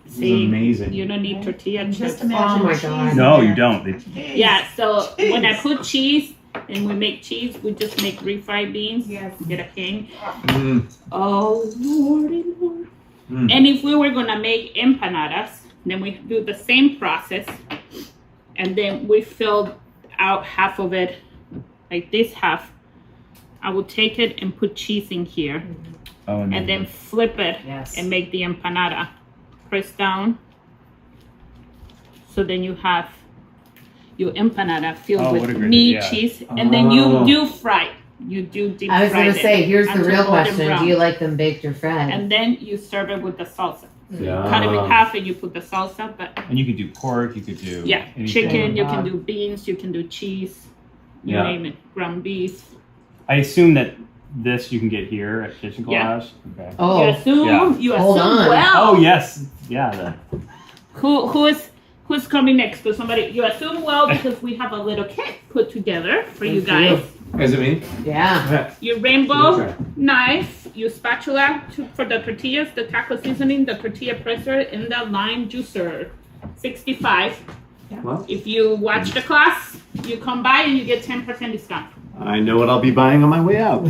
This See, is amazing. You don't need tortilla And chips. just imagine Oh my cheese God. in No, there. you don't. They, Yeah, so when I Cheese. put cheese and we make cheese, we just make refried beans. Yes. Get a king. Mm. Oh Lordy Lord. Mm. And if we were gonna make empanadas, then we do the same process, and then we fill out half of it, like this half. I will take it and put cheese in here, oh, and then flip it Yes. and make the empanada. Press down. So then you have your empanada filled Oh, what a with great meat, idea. cheese, and then you Oh. do fry. You do deep fry I was gonna say, here's the until real golden question: brown. do you like them baked or fried? And then you serve it with the salsa. Yeah. Cut it in half and you put the salsa. But and you could do pork. You could do yeah, anything. chicken. You can Wow. do beans. You can do cheese. You Yeah. name it. Ground beef. I assume that this you can get here at Kitchen Yeah. Collage. Okay. You oh, assume. yeah. You Hold assume on. well. Oh yes, yeah. Who's coming next? To somebody. You assume well because we have a little kit put together for you Thank you. guys. Is it me? yeah. Yeah. Your rainbow Okay. knife. use spatula for the tortillas, the taco seasoning, the tortilla presser, and the lime juicer. 65. Well, If you watch the class, you come by and you get 10% discount. I know what I'll be buying on my way out.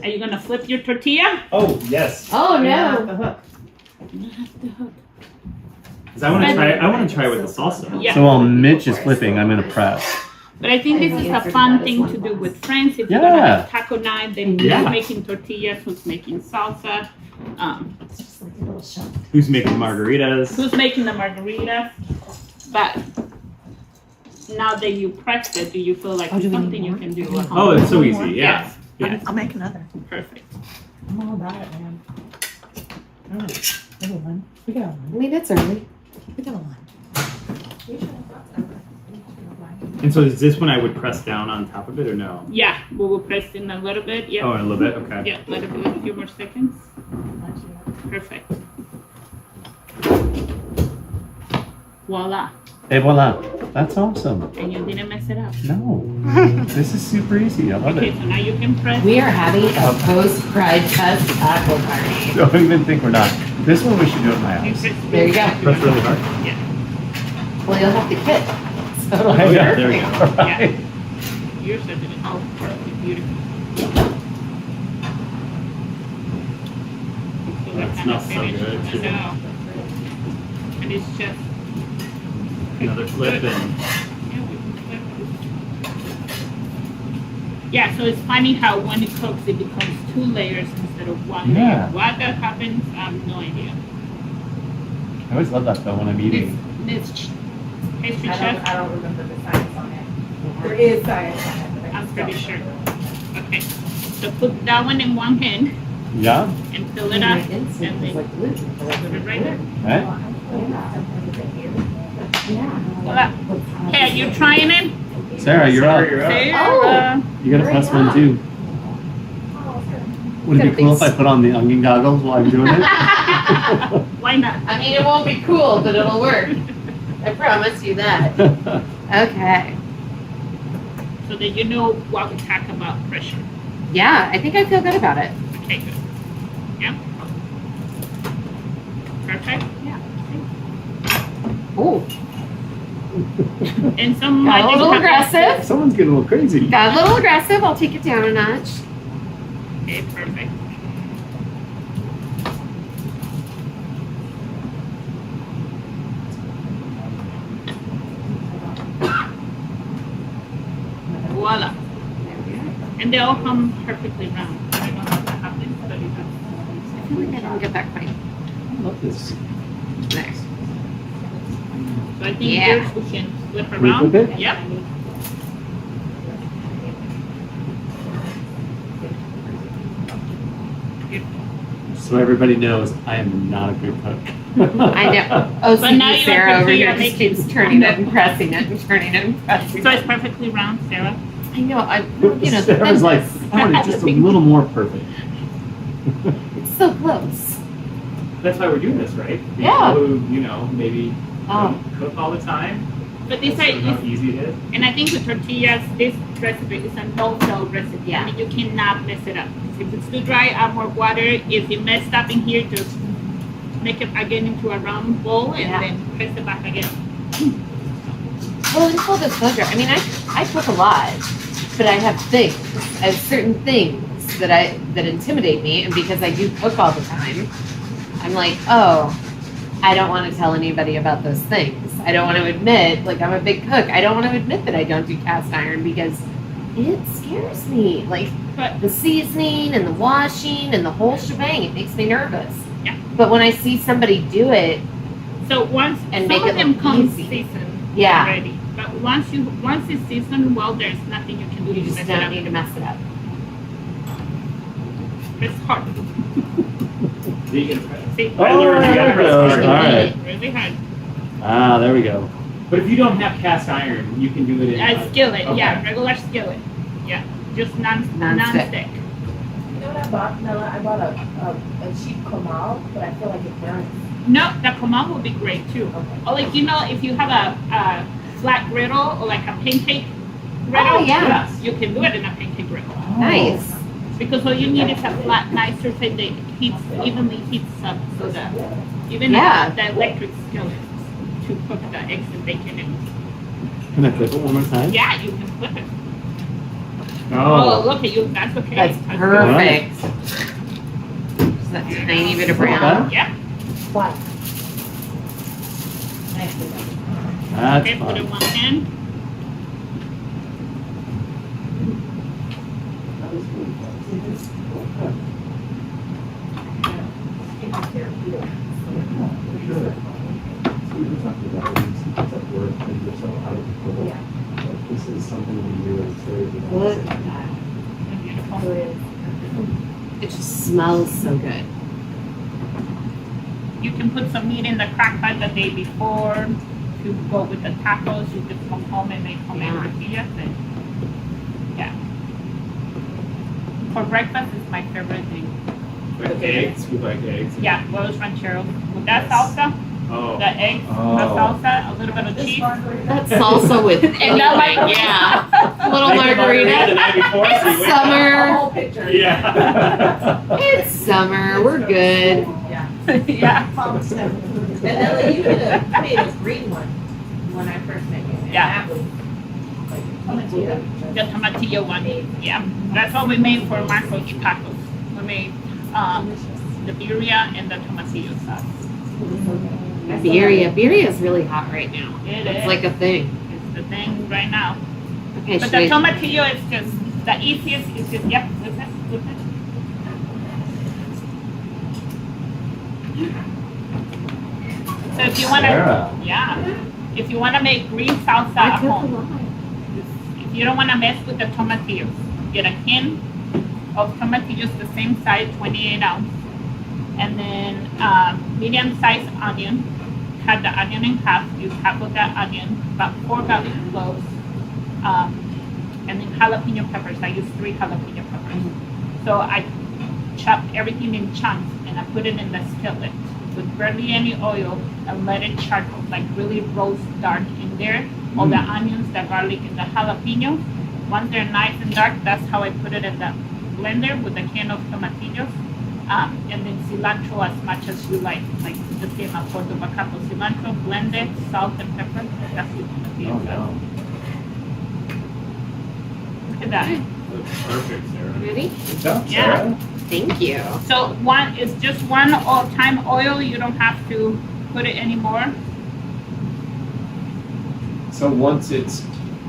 Are you gonna flip your tortilla? Oh yes. Oh Yeah, no. the hook. Because I want to try. I want to try with the salsa. Yeah. So while Mitch is flipping, I'm gonna press. But I think this is a fun thing to do with friends. If you're Yeah. gonna have taco night, then who's Yeah. making tortillas, who's making salsa, It's just like a little shot. Who's making margaritas? who's making the margarita. But now that you pressed it, do you feel like Oh, do it's we need something you more? can do at home? Oh, it's so easy. Yes. Yeah. Yeah. I'll make another. Perfect. I'm all about it, man. All right, everyone, we got I one. mean, it's early. We got one. And so is this when I would press down on top of it or no? Yeah, we will press in a little bit. Yeah. Oh, a little bit. Okay. Yeah, let it do a few more seconds. Perfect. Voila. Hey, voila. That's awesome. And you didn't mess it up. No. This is super easy. I love Okay, it. so now you can press. We are having a post-Pride Fest taco party. Don't even think we're not. This one we should do at my You house. press There you go. Press really hard. Well, you'll have the kit. So it'll Oh, work. yeah, there we go. All right. Yours are doing oh perfect, beautiful. So That we're smells kinda so finished. good, I too. know. And it's just Another flip and yeah, we can flip it. Yeah, so it's funny how when it cooks it becomes 2 layers instead of 1 Yeah. layer. Why that happens, I have no idea. I always love that though when I'm eating. This pastry I chef, don't remember the science on it. There is science on it. but I I'm just pretty don't sure. remember. Okay, so put that one in one hand Yeah? and fill it up and then put it right there. Right? Voila. Hey, are you trying it? Sarah, you're up. You're up. Sarah. You gotta press one too. Would it be cool if I put on the onion goggles while I'm doing it? Why not? I mean, it won't be cool, but it'll work. I promise you that. Okay. So that you know what we talk about pressure. Yeah, I think I feel good about it. Okay, good. Yeah. Perfect. Oh, And some got a magic little happens. aggressive. Someone's getting a little crazy. Got a little aggressive. I'll take it down a notch. Okay, perfect. Voila. And they all come perfectly round. I don't know how that happens, but it does. I feel like I didn't get that quite. I love this. There. So I think Yeah. yours we can flip we around. flip it? Yep. So everybody knows I am not a good cook. I know. Oh, But now see, you Sarah have over to here figure just keeps turning it and pressing it and turning it and pressing So it. it's perfectly round, Sarah. I know. You know, the Sarah's like, thinness. I want it just a little more perfect. It's so close. that's why we're doing this, right? People Yeah. Who, you know, maybe Oh. don't cook all the time. But this So is, how easy it is. and I think with tortillas, this recipe is a no-fail recipe. Yeah. I mean, you cannot mess it up. If it's too dry, add more water. If it messed up in here, just make it again into a round bowl and Yeah. then press it back again. Well, in full disclosure, I mean, I cook a lot, but I have things. I have certain things that intimidate me, and because I do cook all the time, I'm like, oh, I don't want to tell anybody about those things. I don't want to admit, like, I'm a big cook. I don't want to admit that I don't do cast iron because it scares me. Like, But the seasoning and the washing and the whole shebang, it makes me nervous. Yeah. But when I see somebody do it, so once And some make of it them look come easy. seasoned yeah, already, but once it's seasoned well, there's nothing you can do you to just mess it don't up. need to mess it up. It's hard. Vegan press. See, Oh, I learned you gotta press there we hard. go. All right. really hard. Ah, there we go. But if you don't have cast iron, you can do it in A skillet, yeah, Okay. regular skillet. Yeah, just Non-stick. non-stick. You know what I bought, Nella? I bought a cheap Kamal, but I feel like it burns. No, the comal would be great too. Okay. Or like, you know, if you have a flat griddle or like a pancake griddle. Oh, yeah. You can do it in a pancake griddle. Nice. Because all you need is a flat, nice surface that evenly heats up so that even Yeah. the electric skillet to cook the eggs and bacon in. Can I flip it one more time? Yeah, you can flip it. Oh, Oh. look at you. That's okay. That's good. perfect. Just that tiny bit of brown. Yeah. That's Okay, put it fun. one in. This is something we do as Look at that. Beautiful. It just smells so good. You can put some meat in the crock pot the day before to go with the tacos. You just come home and make homemade Yeah. tortillas. And, yeah. For breakfast is my favorite thing. Like eggs, we like eggs. Yeah, huevos rancheros. With that salsa, Oh. the eggs, the Oh. salsa, a little bit of cheese. That salsa with anything, yeah. A little Make the margarita the margarita. night before, so you It's wake up- summer. picture. Yeah. It's summer. We're good. Yeah. Yeah. And then you made a green one when I first met you. And Yeah. that was like tomatillo. The tomatillo one. Yeah. That's what we made for Marco's tacos. We made the birria and the tomatillo sauce. Birria. Birria is really hot right now. It It's is. like a thing. It's the thing right now. Okay, But should the I? tomatillo is just the easiest. It's just yep, flip it, flip it. So if you want to, Sarah. yeah, if you want to make green salsa I at cook a home, lot. if you don't want to mess with the tomatillos, get a can of tomatillos the same size, 28 ounce, and then medium-sized onion. Cut the onion in half. Use half of that onion, about 4 garlic cloves, and then jalapeno peppers. I use 3 jalapeno peppers. So I chopped everything in chunks and I put it in the skillet with barely any oil and let it charcoal, like really roast dark in there. All the onions, the garlic, and the jalapeno. Once they're nice and dark, that's how I put it in the blender with a can of tomatillos. And then cilantro as much as you like the same as for the Bacapo cilantro, blend it, salt and pepper. That's your tomatillo Oh, sauce. no. Look at that. Looks perfect, Sarah. Ready? Good job, Yeah. Sarah. Thank you. So one is just one all-time oil. You don't have to put it anymore. So once it's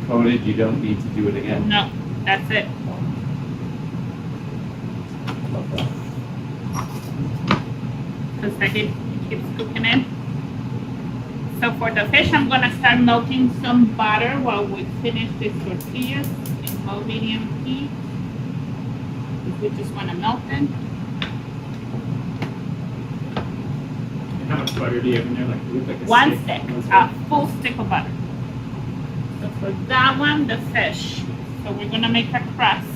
coated, you don't need to do it again. No, that's it. Love that. Because it keeps cooking in. So for the fish, I'm gonna start melting some butter while we finish these tortillas in low medium heat. If we just wanna melt it. How much butter do you have in there? Like, it looks like a One stick. stick, a full stick of butter. So for that one, the fish. So we're gonna make a crust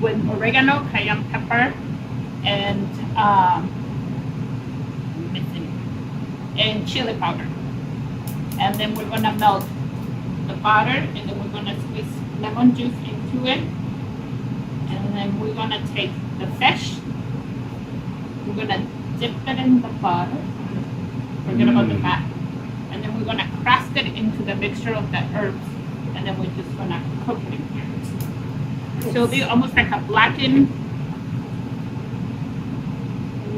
with oregano, cayenne pepper, and and chili powder. And then we're gonna melt the butter, and then we're gonna squeeze lemon juice into it. And then we're gonna take the fish. We're gonna dip it in the butter. Forget about the fat. And then we're gonna crust it into the mixture of the herbs. And then we're just gonna cook it in here. So it'll be almost like a blackened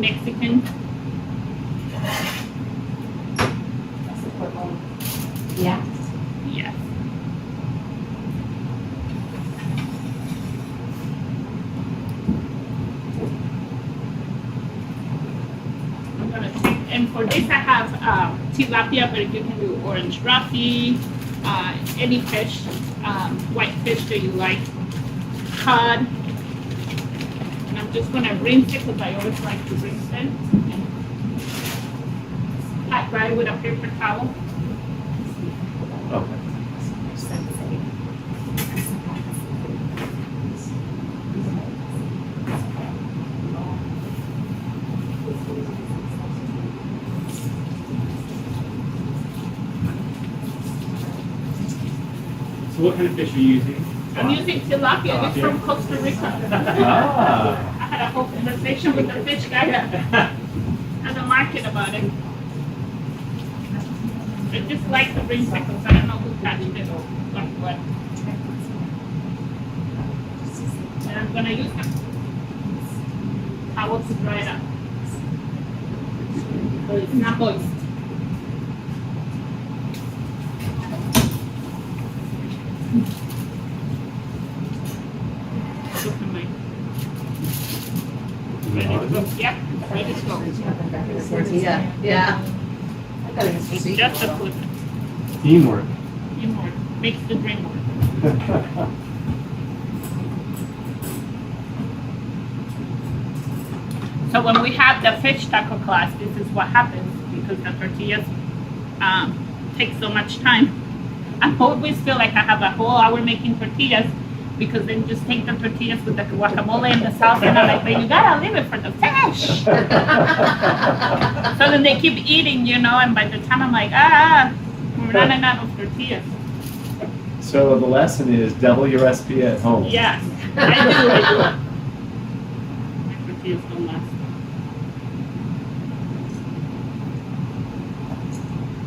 Mexican. Yeah. Yes. I'm gonna take, and for this I have tilapia, but you can do orange roughy, any fish, white fish that you like, cod. And I'm just gonna rinse it because I always like to rinse it. Pat dry with a paper towel. Okay. So what kind of fish are you using? I'm using tilapia. It's from Costa Rica. Ah. I had a whole conversation with the fish guy at the market about it. I just like the ring pickles. I don't know who catched it or what. And I'm gonna use the towel to dry it up. So it's not moist. Ready to go. Yep, ready to go. Tortilla. Yeah. Just a flip. Teamwork. Teamwork makes the dream work. So when we have the fish taco class, this is what happens because the tortillas take so much time. I always feel like I have a whole hour making tortillas because then just take the tortillas with the guacamole and the sauce and I'm like, but you gotta leave it for the fish. So then they keep eating, you know, and by the time I'm like, we're running out of tortillas. So the lesson is double your recipe at home. Yes, I do. My tortillas don't last.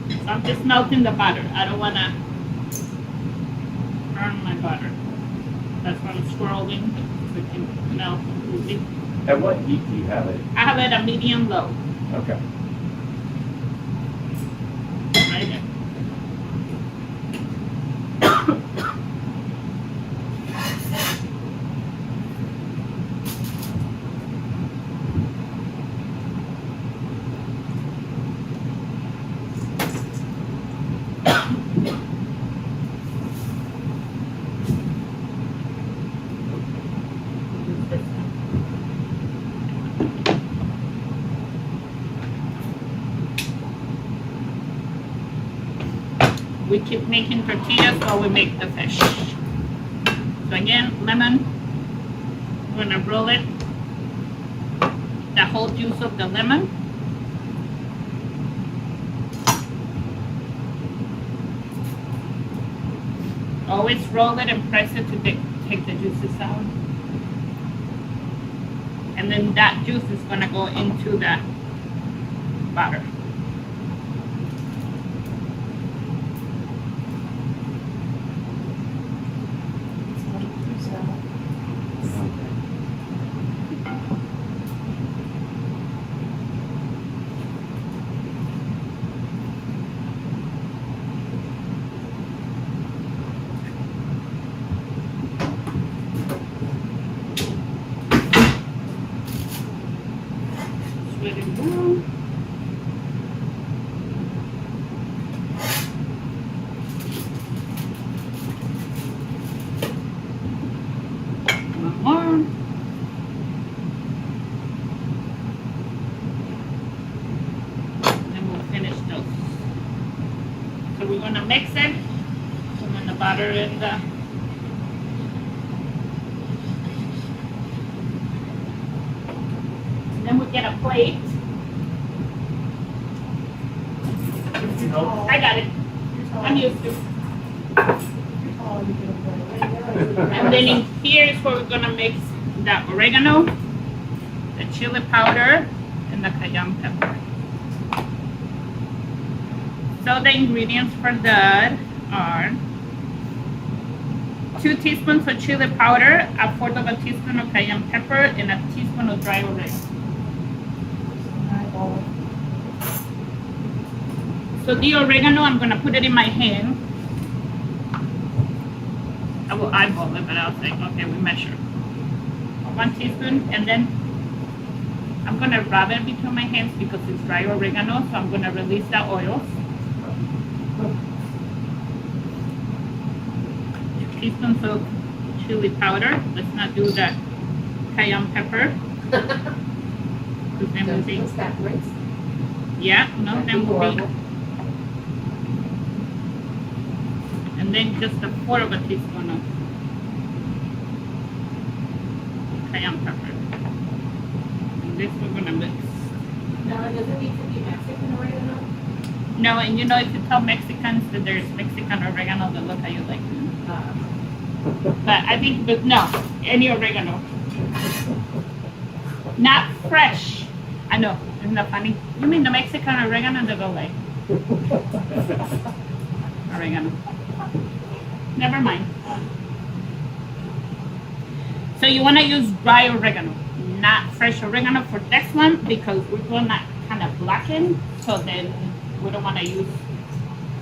So I'm just melting the butter. I don't want to burn my butter. That's why I'm swirling so it can melt completely. At what heat do you have it? I have it at medium low. Okay. Right there. We keep making tortillas while we make the fish. So again, lemon, we're gonna roll it, the whole juice of the lemon. Always roll it and press it to take the juices out. And then that juice is gonna go into the butter. Sweat it down. One more. And we'll finish those. So we're gonna mix it. And then the butter and the then we get a plate. I got it. I'm used to. And then in here is where we're gonna mix the oregano, the chili powder, and the cayenne pepper. So the ingredients for that are 2 teaspoons of chili powder, 1/4 of a teaspoon of cayenne pepper, and a teaspoon of dry oregano. So the oregano, I'm gonna put it in my hand. I will eyeball it, but I'll say, okay, we measure. 1 teaspoon, and then I'm gonna rub it between my hands because it's dry oregano, so I'm gonna release the oils. 2 teaspoons of chili powder. Let's not do the cayenne pepper. Because then we'll be, yeah, no, then we'll be. And then just 1/4 of a teaspoon of cayenne pepper. And this we're gonna mix. Now, does it need to be Mexican oregano? No, and you know, if you tell Mexicans that there's Mexican oregano, they look at you like, But I think, but no, any oregano. Not fresh. I know, isn't that funny? You mean the Mexican oregano? They go like, oregano. Never mind. So you want to use dry oregano, not fresh oregano for this one because we're gonna kind of blacken. So then we don't want to use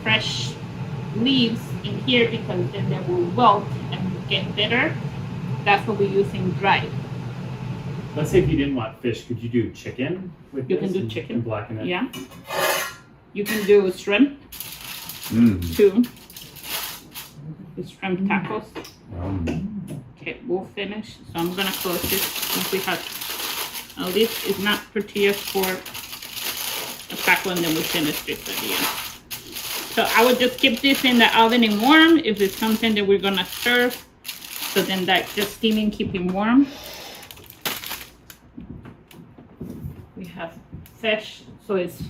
fresh leaves in here because then they will wilt and get bitter. That's what we're using dry. Let's say if you didn't want fish, could you do chicken with You this can do and- chicken. and blacken it? Yeah. You can do shrimp Mm. too. The shrimp tacos. Um, Okay, we'll finish. So I'm gonna close this since we have at least it's not tortillas for a taco and then we finish this at the end. So I would just keep this in the oven and warm if it's something that we're gonna serve. So then that just steaming, keeping warm. We have fish, so it's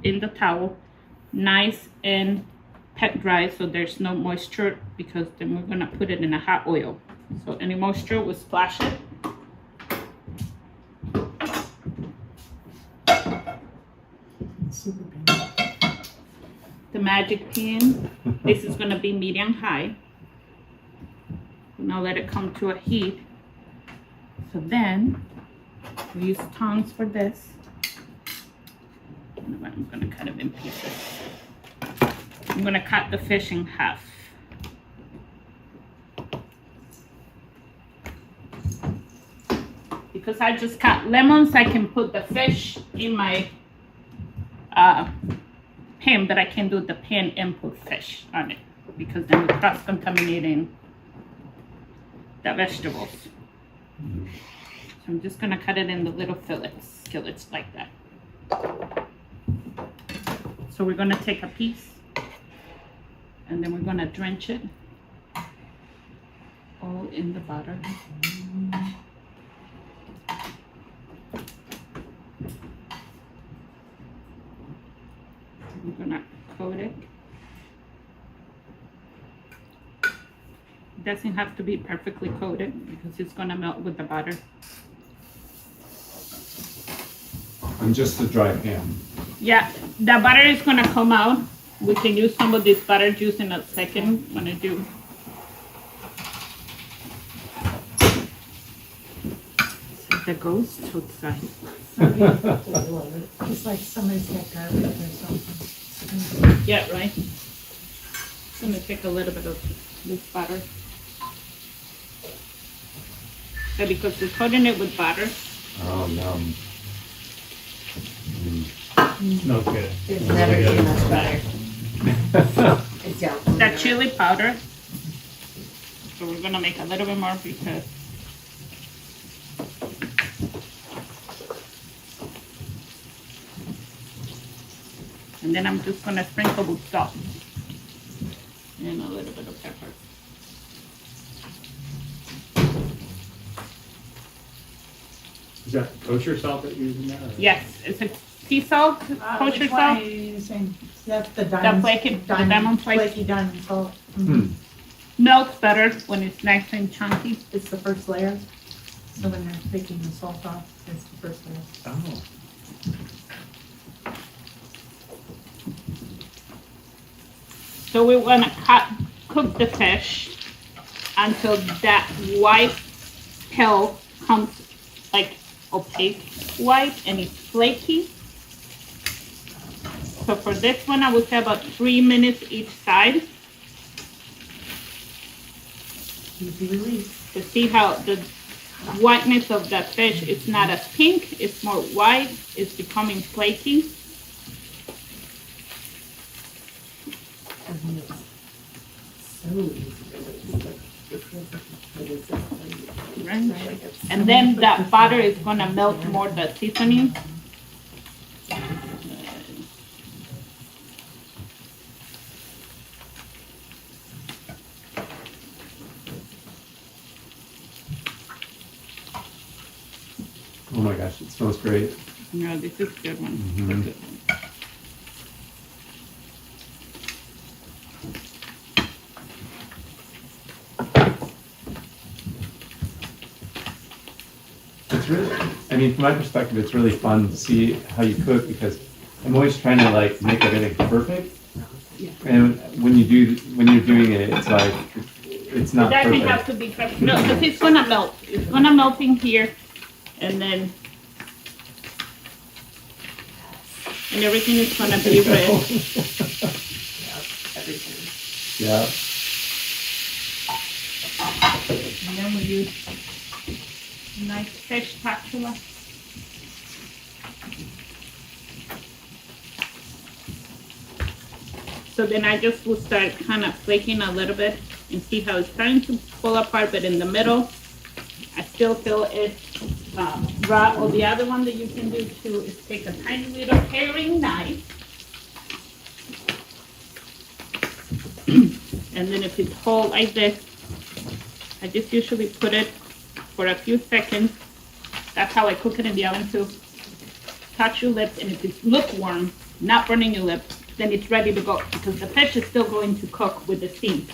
in the towel, nice and pet dry, so there's no moisture because then we're gonna put it in a hot oil. So any moisture will splash it. Super pan. The magic pan, this is gonna be medium high. Now let it come to a heat. So then we use tongs for this. And I'm gonna cut it in pieces. I'm gonna cut the fish in half. Because I just cut lemons, I can put the fish in my pan, but I can do the pan and put fish on it because then we're cross-contaminating the vegetables. So I'm just gonna cut it in the little skillets like that. So we're gonna take a piece and then we're gonna drench it all in the butter. We're gonna coat it. It doesn't have to be perfectly coated because it's gonna melt with the butter. and just a dry pan. Yeah, the butter is gonna come out. We can use some of this butter juice in a second when I do. The ghost outside. It's like somebody's got garbage or something. Yeah, right. It's gonna take a little bit of this butter. So because we're coating it with butter, Oh, yum. Smells good. There's never too much butter. It's down. that chili powder. So we're gonna make a little bit more because and then I'm just gonna sprinkle with salt and a little bit of pepper. Is that kosher salt that you're using now? or- Yes, it's a sea salt, kosher Which one salt. are you using? That's the diamond. the diamond flake. Flaky diamond salt. Hmm. Melts better when it's nice and chunky. It's the first layer. So when they're taking the salt off, it's the first layer. Oh. So we want to cook the fish until that white peel comes like opaque white and it's flaky. So for this one, I would say about 3 minutes each side Easy release. to see how the whiteness of the fish is not as pink, it's more white, it's becoming flaky. Right? And then that butter is gonna melt more the seasoning. Oh my gosh, it smells great. No, this is good one. Mhm. Good one. it's really, I mean, from my perspective, it's really fun to see how you cook because I'm always trying to like make everything perfect. And when you're doing it, it's like, it's It not doesn't perfect. have to be perfect. No, because it's gonna melt. It's gonna melt in here, and everything is gonna be red. Everything. Yeah. And then we use nice fish spatula. So then I just will start kind of flaking a little bit and see how it's starting to pull apart, but in the middle, I still feel it's raw. Or the other one that you can do too is take a tiny little paring knife. And then if it's whole like this, I just usually put it for a few seconds. That's how I cook it in the oven too. Touch your lips, and if it's lukewarm, not burning your lips, then it's ready to go because the fish is still going to cook with the steam.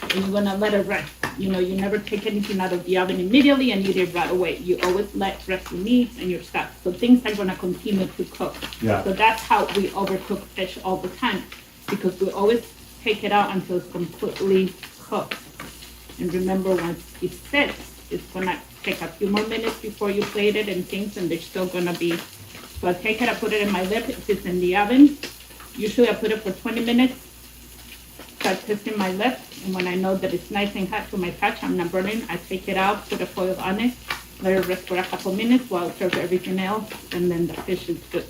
And you're gonna let it rest. You know, you never take anything out of the oven immediately and eat it right away. You always let rest your meats and your stuff. So things are gonna continue to cook. Yeah. So that's how we overcook fish all the time because we always take it out until it's completely cooked. And remember, once it sits, it's gonna take a few more minutes before you plate it and things, and they're still gonna be. So I take it, I put it in my lip, it sits in the oven. Usually I put it for 20 minutes, start testing my lip, and when I know that it's nice and hot to my touch, I'm not burning, I take it out, put a foil on it, let it rest for a couple minutes while I serve everything else, and then the fish is good.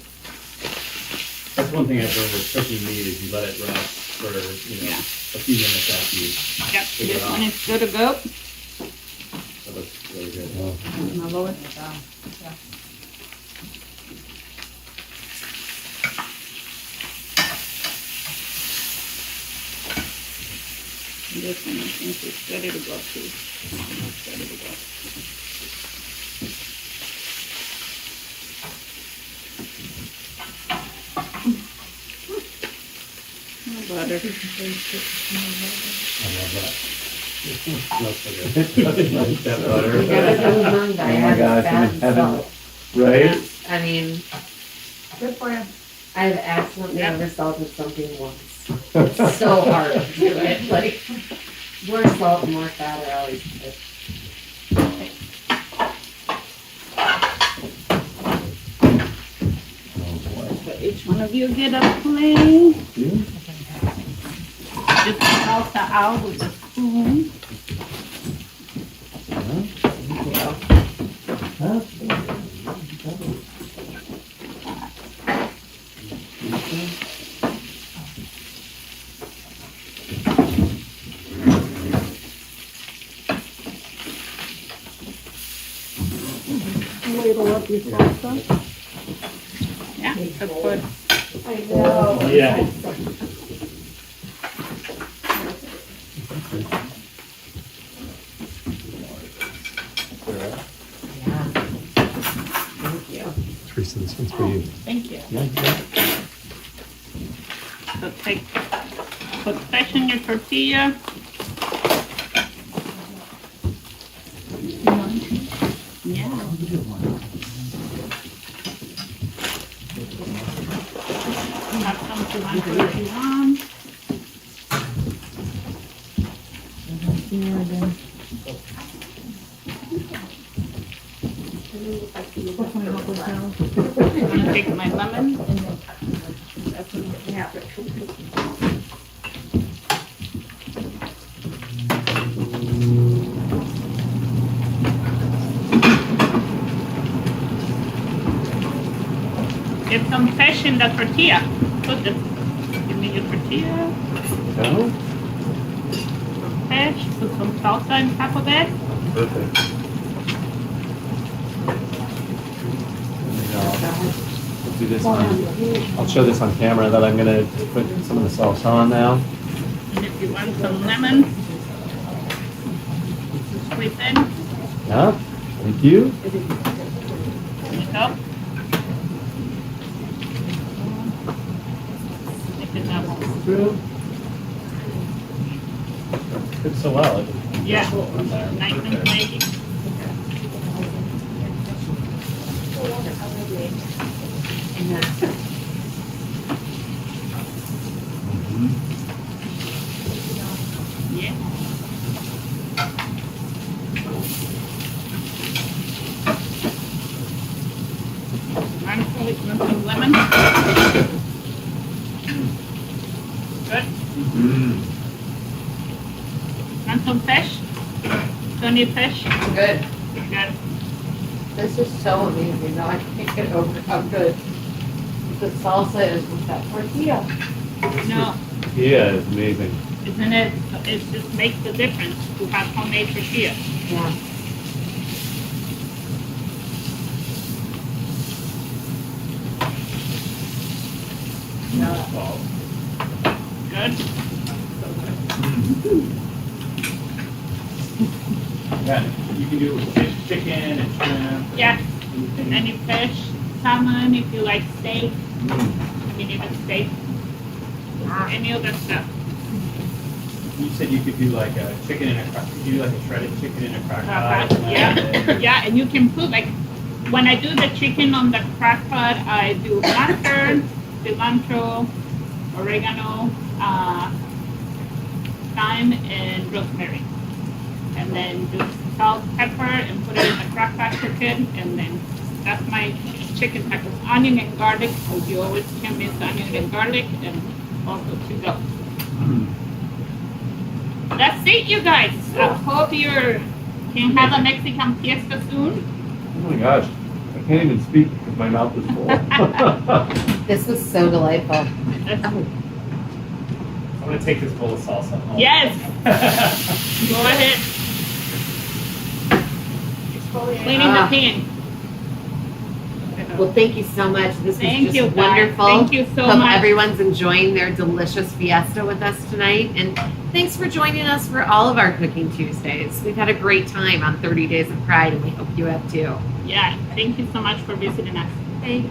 That's one thing I've learned with cooking meat is you let it rest for, Yeah. a few minutes after you. Yep, Take it this off. one is good to go. That looks really good. I'm gonna lower it. And this one I think is ready to go too. It's ready to go. No butter. I love that. Smells so good. That butter. You gotta go home, Oh my gosh, I'm in heaven. Right? I mean, Good for you. I've accidentally Yeah. oversalted something once. It's so hard to do it. Like, more salt, more fat are always good. Oh boy. So each one of you get a plate. You? Just salsa out with a spoon. Ladle up your salsa. Yeah, so put I know. Yeah. Yeah. Thank you. Teresa, this one's for you. Thank you. Yeah, So put fish in your tortilla. Yeah. Have some cilantro if you want. I'm gonna take my lemon. Get some fish in the tortilla. Put this. Give me your tortilla. No? Fish. Put some salsa on top of it. Perfect. Let's do this on. I'll show this on camera that I'm gonna put some of the sauce on now. And if you want some lemon, squeeze in. Yeah, thank you. There you go. Stick it up. Cooked so well. Yeah. Nice and flaky. Yeah. I'm probably going to some lemon. Good. Mm. And some fish. Don't need fish. Good. Good. This is so amazing. Now I can't get over how good the salsa is with that tortilla. No, Yeah, it's amazing. isn't it? It just makes the difference to have homemade tortilla. Yeah. Good. Yeah, you can do it with fish, chicken, and shrimp. Yeah. Anything. Any fish, salmon, if you like steak. I mean, even steak. Any other stuff. You said you could do like a chicken in a crock. You could do like a shredded chicken in a crock pot. Yeah. Yeah, and you can put like, when I do the chicken on the crock pot, I do mustard, cilantro, oregano, thyme, and rosemary. And then just salt, pepper, and put it in the crock pot, cook it, and then that's my chicken tacos. Onion and garlic, because you always can miss onion and garlic, and also to go. That's it, you guys. I hope you can have a Mexican fiesta soon. Oh my gosh, I can't even speak because my mouth is full. This was so delightful. That's- I'm gonna take this bowl of salsa home. Yes, go ahead. Cleaning the Ah. pan. Well, thank you so much. This was Thank just you, guys. wonderful. Thank you so Hope much. everyone's enjoying their delicious fiesta with us tonight. And thanks for joining us for all of our Cooking Tuesdays. We've had a great time on 30 Days of Pride, and we hope you have too. Yeah, thank you so much for visiting us. Thanks.